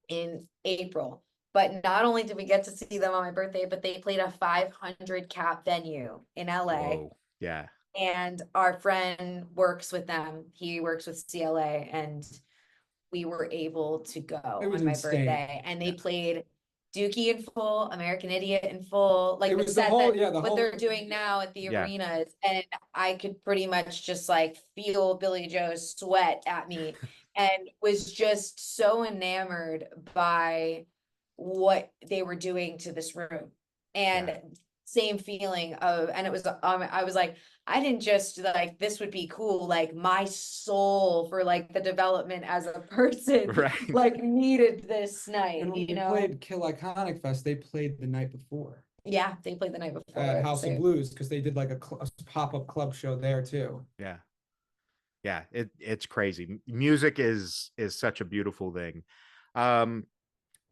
in April. But not only did we get to see them on my birthday, but they played a 500 cap venue in LA. Whoa. Yeah. And our friend works with them. He works with CLA, and we were able to go It was on my insane. birthday, and they Yeah. played Dookie in full, American Idiot in full, like It the was set that the what whole they're doing now at the Yeah. arenas, and I could pretty much just like feel Billy Joe sweat at me, and was just so enamored by what they were doing to this room, and Yeah. same feeling of, and it was I was like, I didn't just like, this would be cool, like my soul for like the development as a person Right. like needed this night, and when they played Kill Iconic Fest, they played the night before Yeah, they played the night before at it, House of Blues because they did like a pop-up club show there too. Yeah. Yeah. It's crazy. Music is such a beautiful thing.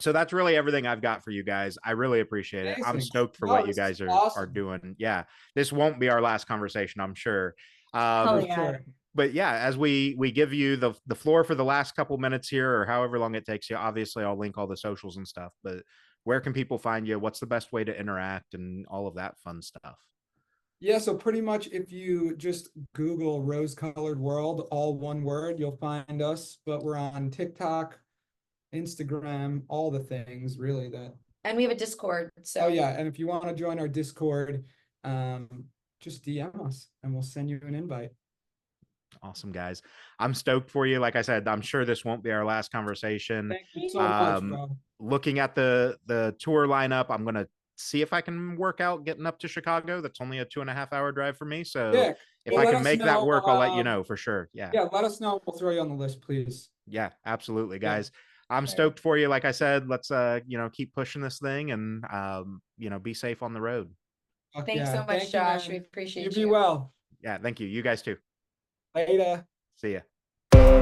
So that's really everything I've got for you guys. I really appreciate it. I'm Amazing. stoked for No, what you this is guys are awesome. doing. Yeah. This won't be our last conversation, I'm sure. Hell For yeah. sure. But yeah, as we give you the floor for the last couple minutes here, or however long it takes you, obviously I'll link all the socials and stuff, but where can people find you? What's the best way to interact and all of that fun stuff? Yeah, so pretty much if you just Google Rose Colored World, all one word, you'll find us. But we're on TikTok, Instagram, all the things really that. And we have a Discord, so Oh yeah, and if you want to join our Discord, just DM us and we'll send you an invite. Awesome, guys. I'm stoked for you. Like I said, I'm sure this won't be our last conversation. Thank you so much, bro. Looking at the tour lineup, I'm gonna see if I can work out getting up to Chicago. That's only a 2.5 hour drive for me. So Yeah, if well, I let can us make that know, work, I'll let you know for sure. Yeah. Yeah, let us know. We'll throw you on the list, please. Yeah, absolutely, Yeah. guys. I'm stoked for you. Like I said, let's keep pushing this thing and be safe on the road. thanks so much, Thank you, Josh. man. We appreciate You be well. Yeah, thank you. You guys too. Later. See ya.